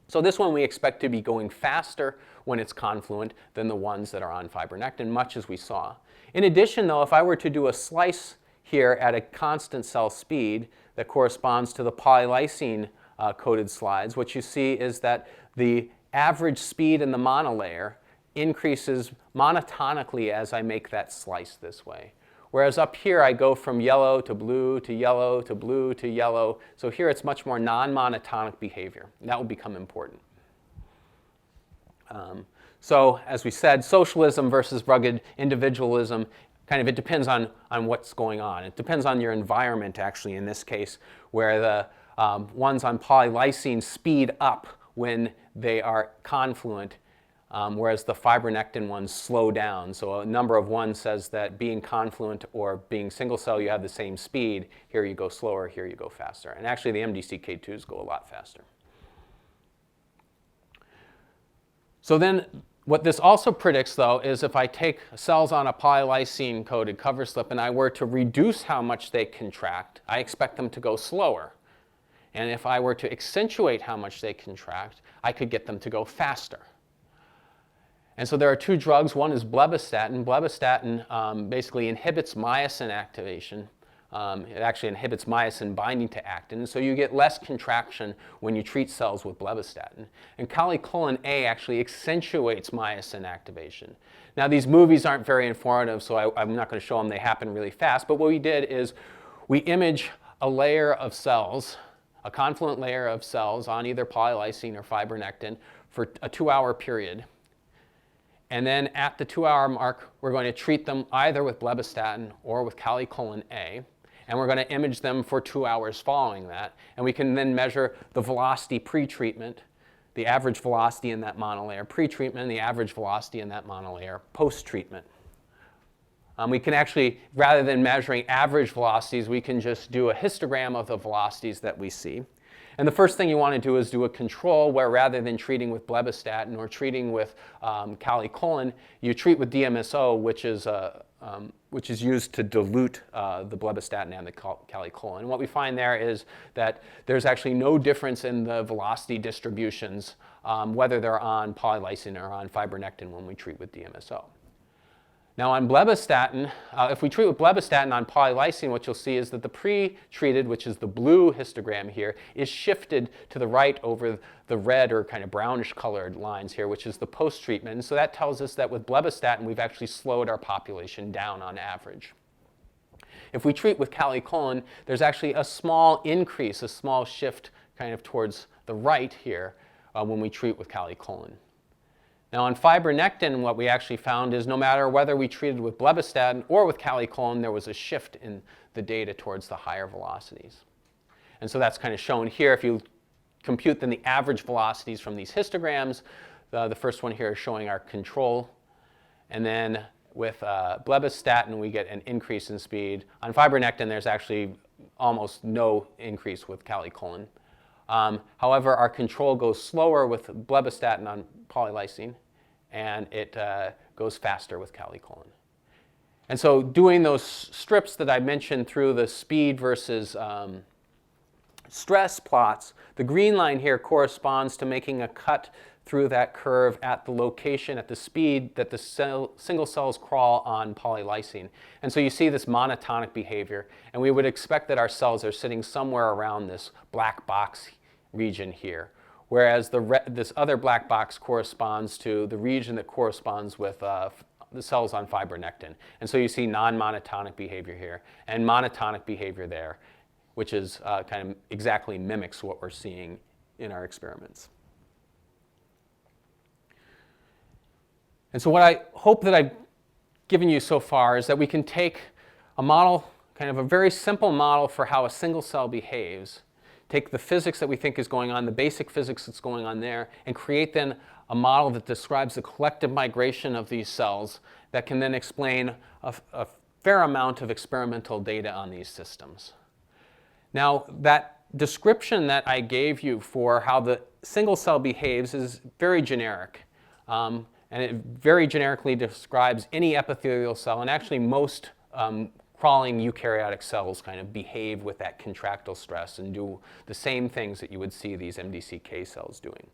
So this one we expect to be going faster when it's confluent than the ones that are on fibronectin, much as we saw. In addition, though, if I were to do a slice here at a constant cell speed that corresponds to the polylysine coded slides, what you see is that the average speed in the monolayer increases monotonically as I make that slice this way. Whereas up here I go from yellow to blue to yellow to blue to yellow. So here it's much more non-monotonic behavior. And that will become important. So as we said, socialism versus rugged individualism, kind of it depends on what's going on. It depends on your environment, actually, in this case, where the ones on polylysine speed up when they are confluent, whereas the fibronectin ones slow down. So a number of one says that being confluent or being single cell, you have the same speed. Here you go slower, here you go faster. And actually the MDCK2s go a lot faster. So then what this also predicts, though, is if I take cells on a polylysine-coded cover slip and I were to reduce how much they contract, I expect them to go slower. And if I were to accentuate how much they contract, I could get them to go faster. And so there are two drugs. One is blebbistatin. Blebbistatin basically inhibits myosin activation. It actually inhibits myosin binding to actin. So you get less contraction when you treat cells with blebbistatin. And calycolin A actually accentuates myosin activation. Now these movies aren't very informative, so I'm not going to show them. They happen really fast. But what we did is we image a layer of cells, a confluent layer of cells on either polylysine or fibronectin for a 2-hour period. And then at the 2-hour mark, we're going to treat them either with blebbistatin or with calycolin A. And we're going to image them for 2 hours following that. And we can then measure the velocity pre-treatment, the average velocity in that monolayer pre-treatment, and the average velocity in that monolayer post-treatment. We can actually, rather than measuring average velocities, we can just do a histogram of the velocities that we see. And the first thing you want to do is do a control where rather than treating with blebbistatin or treating with calycolin, you treat with DMSO, which is used to dilute the blebbistatin and the calycolin. And what we find there is that there's actually no difference in the velocity distributions, whether they're on polylysine or on fibronectin when we treat with DMSO. Now on blebbistatin, if we treat with blebbistatin on polylysine, what you'll see is that the pre-treated, which is the blue histogram here, is shifted to the right over the red or kind of brownish colored lines here, which is the post-treatment. And so that tells us that with blebbistatin, we've actually slowed our population down on average. If we treat with calycolin, there's actually a small increase, a small shift kind of towards the right here when we treat with calycolin. Now on fibronectin, what we actually found is no matter whether we treated with blebbistatin or with calycolin, there was a shift in the data towards the higher velocities. And so that's kind of shown here. If you compute then the average velocities from these histograms, the first one here is showing our control. And then with blebbistatin, we get an increase in speed. On fibronectin, there's actually almost no increase with calycolin. However, our control goes slower with blebbistatin on polylysine, and it goes faster with calycolin. And so doing those strips that I mentioned through the speed versus stress plots, the green line here corresponds to making a cut through that curve at the location, at the speed that the single cells crawl on polylysine. And so you see this monotonic behavior, and we would expect that our cells are sitting somewhere around this black box region here, whereas this other black box corresponds to the region that corresponds with the cells on fibronectin. And so you see non-monotonic behavior here and monotonic behavior there, which is kind of exactly mimics what we're seeing in our experiments. And so what I hope that I've given you so far is that we can take a model, kind of a very simple model for how a single cell behaves, take the physics that we think is going on, the basic physics that's going on there, and create then a model that describes the collective migration of these cells that can then explain a fair amount of experimental data on these systems. Now, that description that I gave you for how the single cell behaves is very generic. And it very generically describes any epithelial cell, and actually most crawling eukaryotic cells kind of behave with that contractile stress and do the same things that you would see these MDCK cells doing.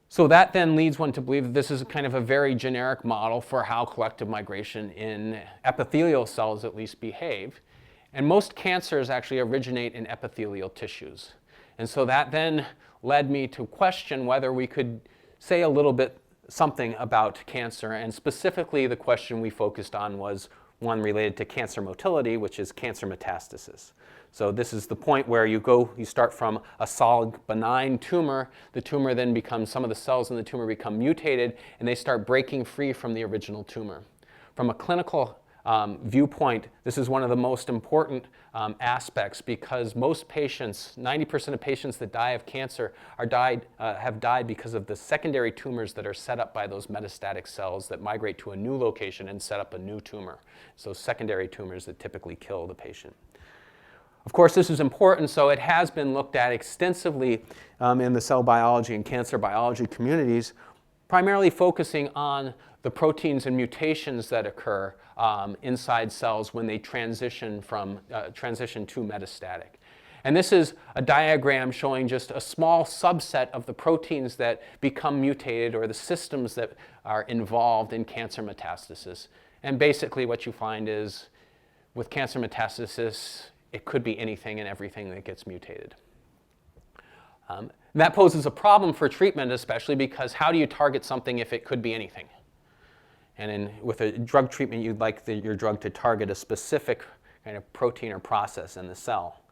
So that then leads one to believe that this is kind of a very generic model for how collective migration in epithelial cells at least behave. And most cancers actually originate in epithelial tissues. And so that then led me to question whether we could say a little bit something about cancer. And specifically, the question we focused on was one related to cancer motility, which is cancer metastasis. So this is the point where you start from a solid benign tumor. The tumor then becomes, some of the cells in the tumor become mutated, and they start breaking free from the original tumor. From a clinical viewpoint, this is one of the most important aspects because most patients, 90% of patients that die of cancer have died because of the secondary tumors that are set up by those metastatic cells that migrate to a new location and set up a new tumor. So secondary tumors that typically kill the patient. Of course, this is important, so it has been looked at extensively in the cell biology and cancer biology communities, primarily focusing on the proteins and mutations that occur inside cells when they transition to metastatic. And this is a diagram showing just a small subset of the proteins that become mutated or the systems that are involved in cancer metastasis. And basically what you find is with cancer metastasis, it could be anything and everything that gets mutated. That poses a problem for treatment, especially because how do you target something if it could be anything? And with a drug treatment, you'd like your drug to target a specific kind of protein or process in the cell.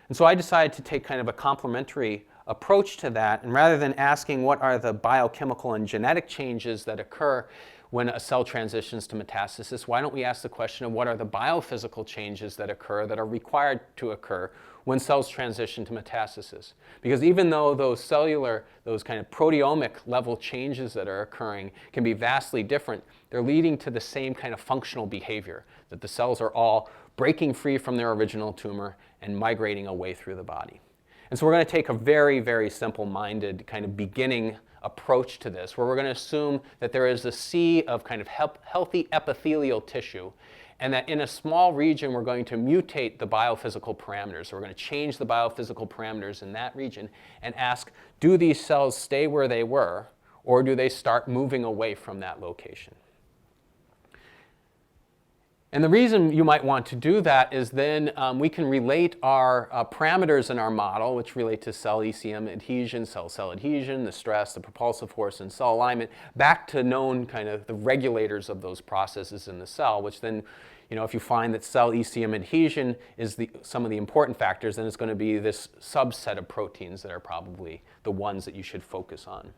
And so I decided to take kind of a complementary approach to that, and rather than asking what are the biochemical and genetic changes that occur when a cell transitions to metastasis, why don't we ask the question of what are the biophysical changes that occur that are required to occur when cells transition to metastasis? Because even though those cellular, those kind of proteomic level changes that are occurring can be vastly different, they're leading to the same kind of functional behavior, that the cells are all breaking free from their original tumor and migrating away through the body. And so we're going to take a very, very simple-minded kind of beginning approach to this, where we're going to assume that there is a sea of kind of healthy epithelial tissue, and that in a small region we're going to mutate the biophysical parameters. So we're going to change the biophysical parameters in that region and ask, do these cells stay where they were, or do they start moving away from that location? And the reason you might want to do that is then we can relate our parameters in our model, which relate to cell ECM adhesion, cell-cell adhesion, the stress, the propulsive force, and cell alignment, back to known kind of the regulators of those processes in the cell, which then, if you find that cell ECM adhesion is some of the important factors, then it's going to be this subset of proteins that are probably the ones that you should focus on.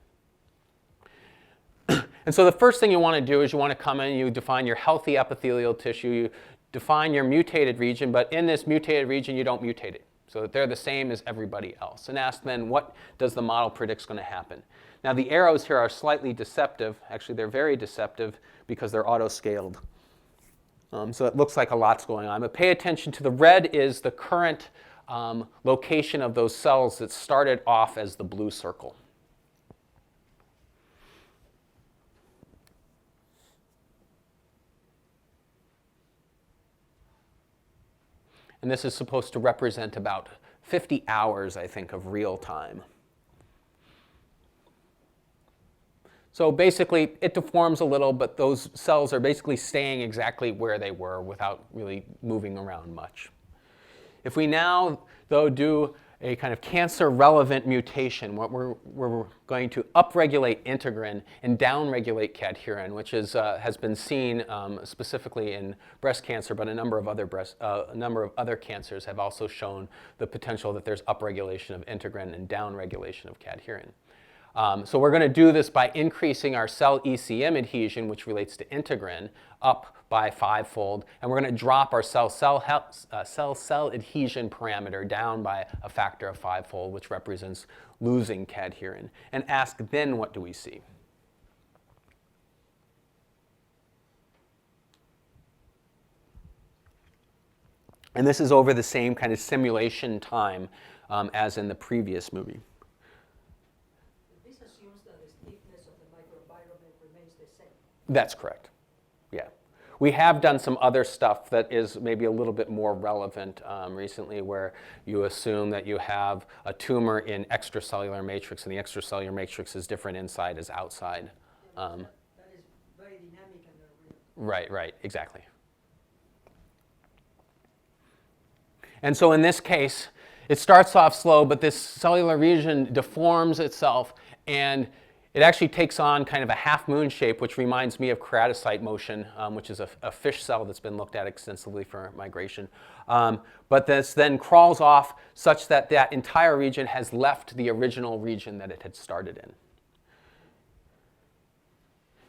And so the first thing you want to do is you want to come in and you define your healthy epithelial tissue, you define your mutated region, but in this mutated region you don't mutate it, so that they're the same as everybody else. And ask then, what does the model predict is going to happen? Now the arrows here are slightly deceptive. Actually, they're very deceptive because they're auto-scaled. So it looks like a lot's going on. But pay attention to the red is the current location of those cells that started off as the blue circle. And this is supposed to represent about 50 hours, I think, of real time. So basically, it deforms a little, but those cells are basically staying exactly where they were without really moving around much. If we now, though, do a kind of cancer-relevant mutation, what we're going to upregulate integrin and downregulate cadherin, which has been seen specifically in breast cancer, but a number of other cancers have also shown the potential that there's upregulation of integrin and downregulation of cadherin. So we're going to do this by increasing our cell ECM adhesion, which relates to integrin, up by 5-fold, and we're going to drop our cell-cell adhesion parameter down by a factor of 5-fold, which represents losing cadherin, and ask then what do we see? And this is over the same kind of simulation time as in the previous movie. This assumes that the stiffness of the microenvironment remains the same. That's correct. Yeah. We have done some other stuff that is maybe a little bit more relevant recently, where you assume that you have a tumor in extracellular matrix, and the extracellular matrix is different inside as outside. That is very dynamic and real. Right, exactly. And so in this case, it starts off slow, but this cellular region deforms itself, and it actually takes on kind of a half-moon shape, which reminds me of keratocyte motion, which is a fish cell that's been looked at extensively for migration. But this then crawls off such that that entire region has left the original region that it had started in.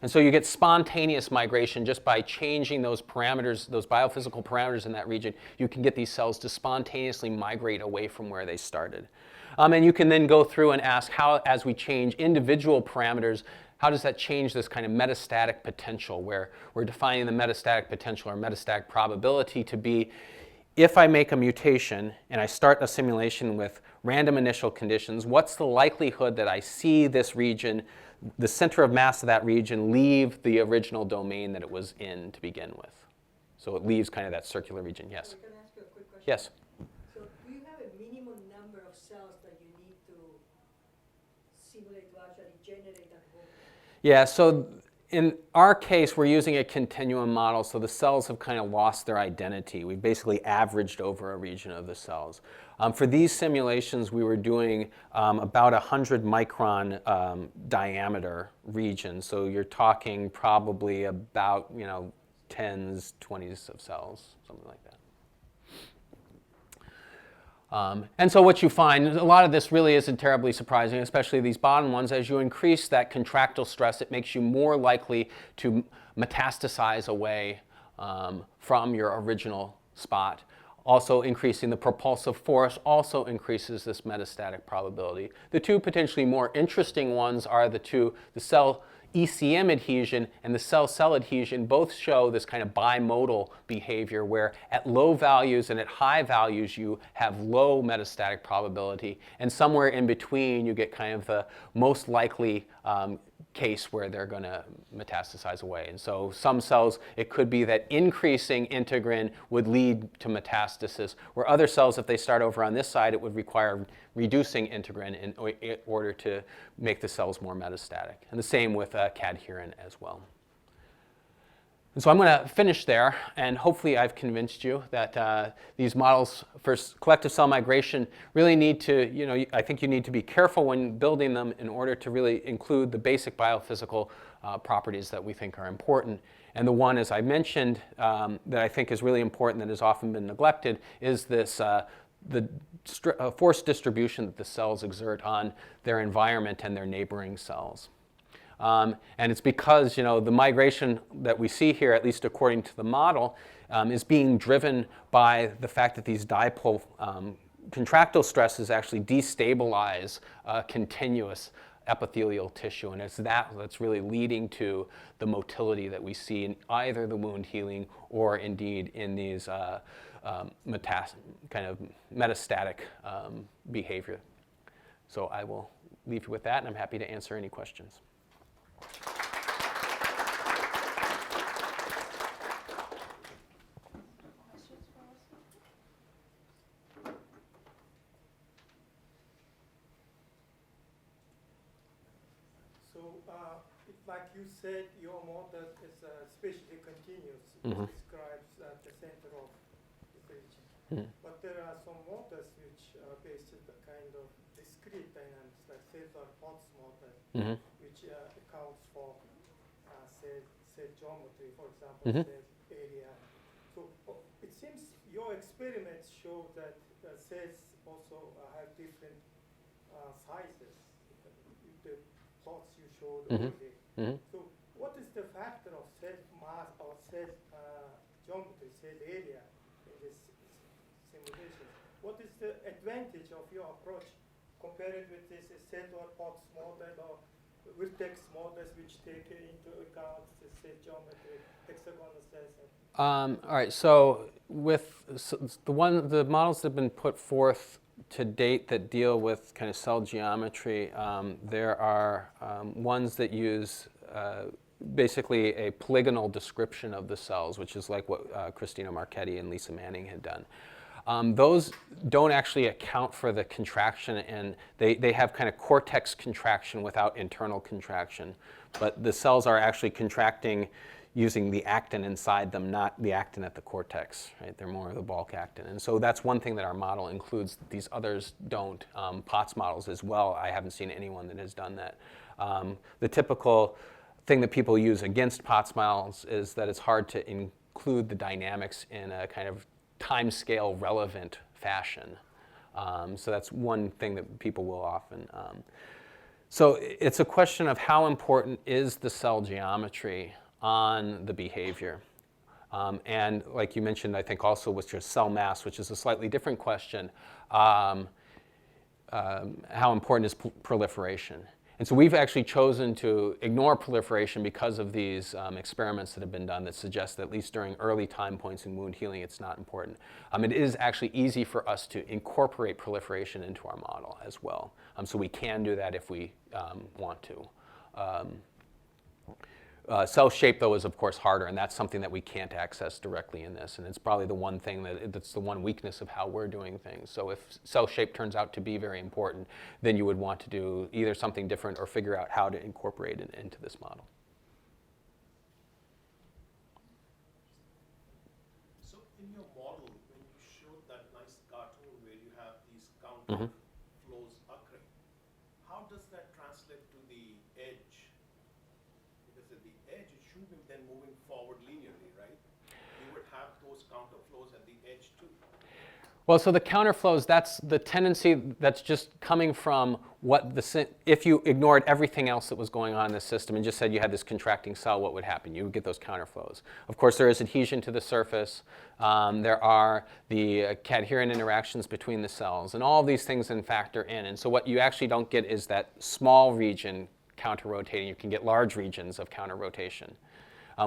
And so you get spontaneous migration just by changing those parameters, those biophysical parameters in that region. You can get these cells to spontaneously migrate away from where they started. And you can then go through and ask how, as we change individual parameters, how does that change this kind of metastatic potential, where we're defining the metastatic potential or metastatic probability to be, if I make a mutation and I start a simulation with random initial conditions, what's the likelihood that I see this region, the center of mass of that region, leave the original domain that it was in to begin with? So it leaves kind of that circular region. Yes? Can I ask you a quick question? Yes? So do you have a minimum number of cells that you need to simulate to actually generate that whole? Yeah, so in our case, we're using a continuum model, so the cells have kind of lost their identity. We've basically averaged over a region of the cells. For these simulations, we were doing about 100 micron diameter region, so you're talking probably about, 10s, 20s of cells, something like that. And so what you find, a lot of this really isn't terribly surprising, especially these bottom ones. As you increase that contractile stress, it makes you more likely to metastasize away from your original spot. Also increasing the propulsive force also increases this metastatic probability. The two potentially more interesting ones are the cell ECM adhesion and the cell-cell adhesion. Both show this kind of bimodal behavior where at low values and at high values you have low metastatic probability, and somewhere in between you get kind of the most likely case where they're going to metastasize away. And so some cells, it could be that increasing integrin would lead to metastasis, where other cells, if they start over on this side, it would require reducing integrin in order to make the cells more metastatic. And the same with cadherin as well. And so I'm going to finish there, and hopefully I've convinced you that these models for collective cell migration really need to, I think you need to be careful when building them in order to really include the basic biophysical properties that we think are important. And the one, as I mentioned, that I think is really important that has often been neglected is this the force distribution that the cells exert on their environment and their neighboring cells. And it's because the migration that we see here, at least according to the model, is being driven by the fact that these dipole contractile stresses actually destabilize continuous epithelial tissue, and it's that's really leading to the motility that we see in either the wound healing or indeed in these kind of metastatic behavior. So I will leave you with that, and I'm happy to answer any questions. So, like you said, your model is spatially continuous, Mm-hmm. which describes the center of the region. Mm-hmm. But there are some models which are based on the kind of discrete dynamics, like cellular pulse model, Mm-hmm. which accounts for cell geometry, for example, Mhm. cell area. So it seems your experiments show that cells also have different sizes. The plots you showed Mhm. earlier. Mm-hmm. So what is the factor of cell mass or cell geometry, cell area in this simulation? What is the advantage of your approach compared with this cellular pulse model or vertex models which take into account the cell geometry, hexagonal cells? All right, so with the models that have been put forth to date that deal with kind of cell geometry, there are ones that use basically a polygonal description of the cells, which is like what Christina Marchetti and Lisa Manning had done. Those don't actually account for the contraction, and they have kind of cortex contraction without internal contraction. But the cells are actually contracting using the actin inside them, not the actin at the cortex, right? They're more of the bulk actin. And so that's one thing that our model includes. These others don't. POTS models as well, I haven't seen anyone that has done that. The typical thing that people use against POTS models is that it's hard to include the dynamics in a kind of time scale relevant fashion. So that's one thing that people will often. So it's a question of how important is the cell geometry on the behavior. And like you mentioned, I think also with your cell mass, which is a slightly different question, how important is proliferation? And so we've actually chosen to ignore proliferation because of these experiments that have been done that suggest that at least during early time points in wound healing, it's not important. It is actually easy for us to incorporate proliferation into our model as well. So we can do that if we want to. Cell shape, though, is of course harder, and that's something that we can't access directly in this. And it's probably the one thing that's the one weakness of how we're doing things. So if cell shape turns out to be very important, then you would want to do either something different or figure out how to incorporate it into this model. So in your model, when you showed that nice cartoon where you have these counter flows occurring, how does that translate to the edge? Because at the edge, it should be then moving forward linearly, right? You would have those counter flows at the edge too. Well, so the counterflows, that's the tendency that's just coming from what if you ignored everything else that was going on in the system and just said you had this contracting cell, what would happen? You would get those counterflows. Of course, there is adhesion to the surface. There are the cadherin interactions between the cells, and all of these things then factor in. And so what you actually don't get is that small region counter-rotating. You can get large regions of counter-rotation.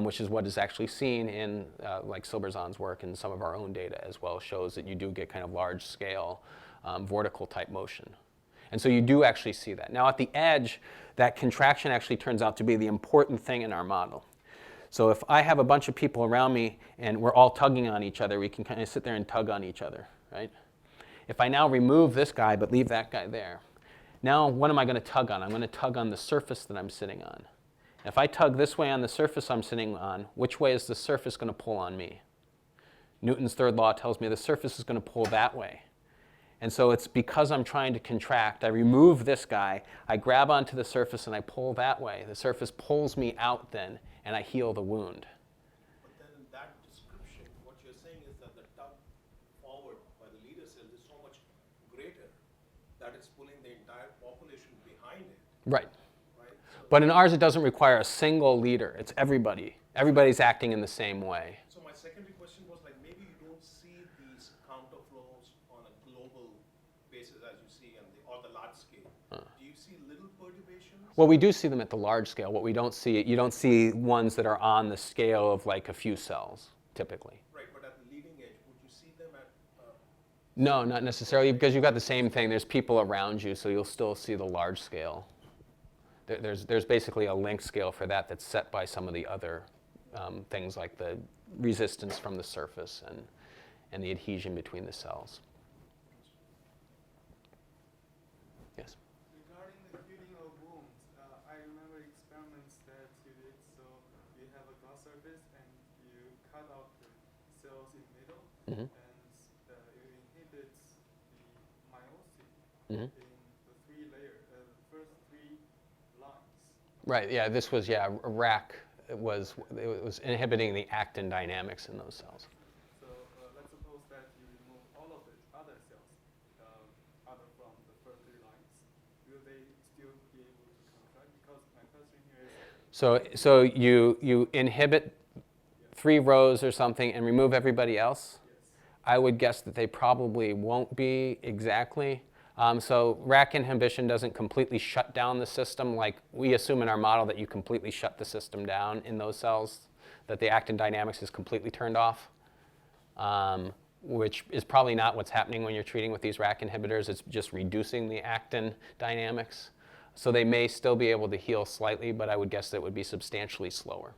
Which is what is actually seen in like Silberzon's work, and some of our own data as well shows that you do get kind of large scale vortical type motion. And so you do actually see that. Now at the edge, that contraction actually turns out to be the important thing in our model. So if I have a bunch of people around me and we're all tugging on each other, we can kind of sit there and tug on each other, right? If I now remove this guy but leave that guy there, now what am I going to tug on? I'm going to tug on the surface that I'm sitting on. If I tug this way on the surface I'm sitting on, which way is the surface going to pull on me? Newton's third law tells me the surface is going to pull that way. And so it's because I'm trying to contract, I remove this guy, I grab onto the surface and I pull that way. The surface pulls me out then, and I heal the wound. But then in that description, what you're saying is that the tug forward by the leader cell is so much greater that it's pulling the entire population behind it. Right. But in ours, it doesn't require a single leader. It's everybody. Everybody's acting in the same way. So my secondary question was like, maybe you don't see these counter flows on a global basis as you see on the large scale. Do you see little perturbations? Well, we do see them at the large scale. What we don't see, you don't see ones that are on the scale of like a few cells, typically. Right, but at the leading edge, would you see them at? No, not necessarily, because you've got the same thing. There's people around you, so you'll still see the large scale. There's basically a length scale for that that's set by some of the other things like the resistance from the surface and the adhesion between the cells. Yes? Regarding the healing of wounds, I remember experiments that you did. So you have a glass surface and you cut out the cells in the middle, and it inhibits the myosin in the three layers, the first three lines. Right, yeah, this was, a rack. It was inhibiting the actin dynamics in those cells. So let's suppose that you remove all of the other cells other from the first three lines. Will they still be able to contract? Because my question here is... So you inhibit 3 rows or something and remove everybody else? Yes. I would guess that they probably won't be exactly. So rack inhibition doesn't completely shut down the system. Like we assume in our model that you completely shut the system down in those cells, that the actin dynamics is completely turned off, which is probably not what's happening when you're treating with these rack inhibitors. It's just reducing the actin dynamics. So they may still be able to heal slightly, but I would guess that it would be substantially slower.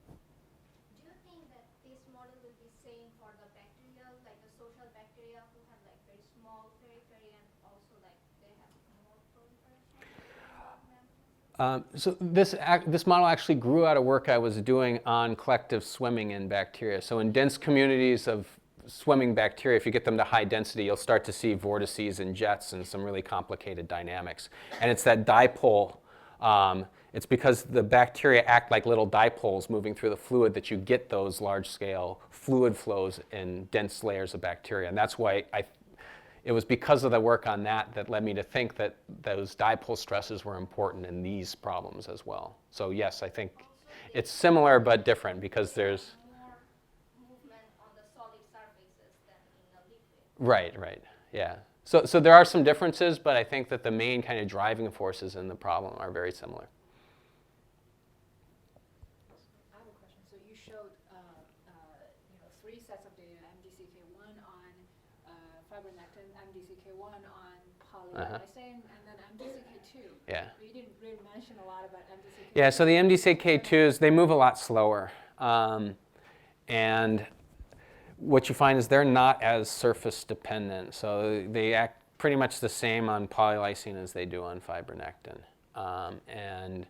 Do you think that this model will be same for the bacterial, like the social bacteria who have like very small periphery and also like they have more proliferation? So this model actually grew out of work I was doing on collective swimming in bacteria. So in dense communities of swimming bacteria, if you get them to high density, you'll start to see vortices and jets and some really complicated dynamics. And it's that dipole. It's because the bacteria act like little dipoles moving through the fluid that you get those large-scale fluid flows in dense layers of bacteria. And that's why it was because of the work on that led me to think that those dipole stresses were important in these problems as well. So yes, I think it's similar but different because there's... More movement on the solid surfaces than in the liquid. Right, yeah. So there are some differences, but I think that the main kind of driving forces in the problem are very similar. I have a question. So you showed, 3 sets of data: MDCK1 on fibronectin, MDCK1 on polylysine, and then MDCK2. Yeah. But you didn't really mention a lot about MDCK2. Yeah, so the MDCK2s, they move a lot slower. And what you find is they're not as surface dependent. So they act pretty much the same on polylysine as they do on fibronectin. And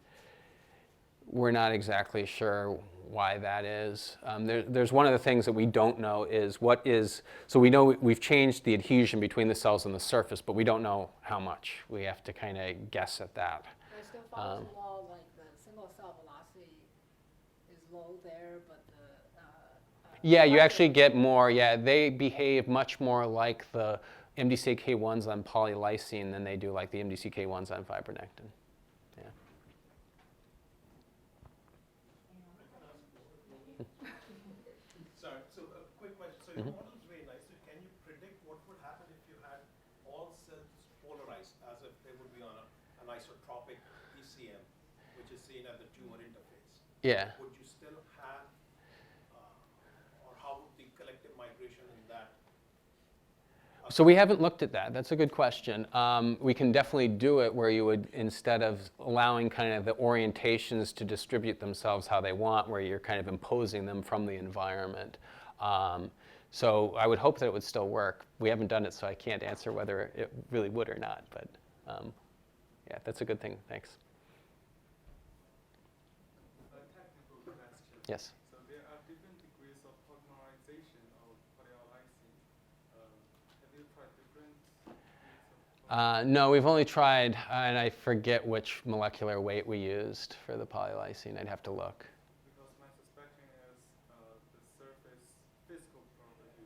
we're not exactly sure why that is. There's one of the things that we don't know is so we know we've changed the adhesion between the cells and the surface, but we don't know how much. We have to kind of guess at that. But it still follows the law, like the single cell velocity is low there, but the yeah, you actually get more. Yeah, they behave much more like the MDCK1s on polylysine than they do like the MDCK1s on fibronectin. Yeah. Sorry, so a quick question. So your model is very nice. So can you predict what would happen if you had all cells polarized as if they would be on an isotropic ECM, which is seen at the tumor interface? Yeah. Would you still have, or how would the collective migration in that? So we haven't looked at that. That's a good question. We can definitely do it where you would, instead of allowing kind of the orientations to distribute themselves how they want, where you're kind of imposing them from the environment. So I would hope that it would still work. We haven't done it, so I can't answer whether it really would or not. But yeah, that's a good thing. Thanks. A technical question. Yes. So there are different degrees of polymerization of polyolysine. Have you tried different degrees of No, we've only tried, and I forget which molecular weight we used for the polylysine. I'd have to look. Because my suspicion is the surface physical property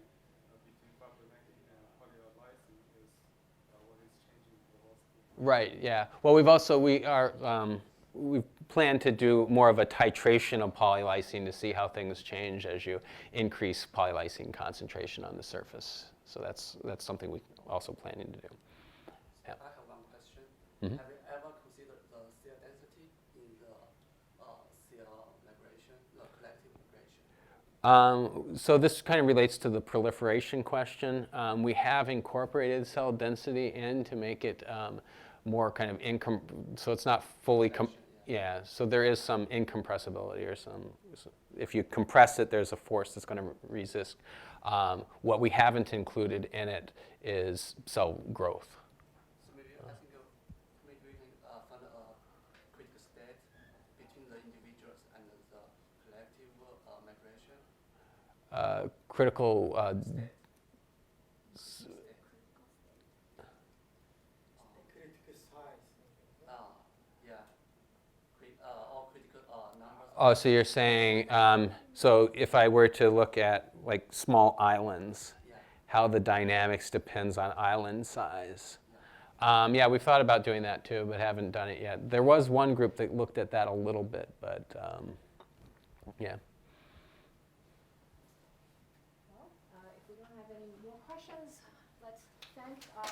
between fibronectin and polyolysine is what is changing the velocity. Right. Yeah. Well, we plan to do more of a titration of polylysine to see how things change as you increase polylysine concentration on the surface. So that's something we also planning to do. Yeah. I have one question. Mhm. Have you ever considered the cell density in the cell migration, the collective migration? So this kind of relates to the proliferation question. We have incorporated cell density in to make it more kind of so it's not fully yeah. So there is some incompressibility or if you compress it, there's a force that's going to resist. What we haven't included in it is cell growth. So maybe I think maybe we can find a critical state between the individuals and the collective migration. Critical Critical size. Yeah. All critical numbers. Oh, so you're saying, so if I were to look at like small islands, Yeah. how the dynamics depends on island size. Yeah, we've thought about doing that too, but haven't done it yet. There was one group that looked at that a little bit, but yeah. Well, if we don't have any more questions, let's thank our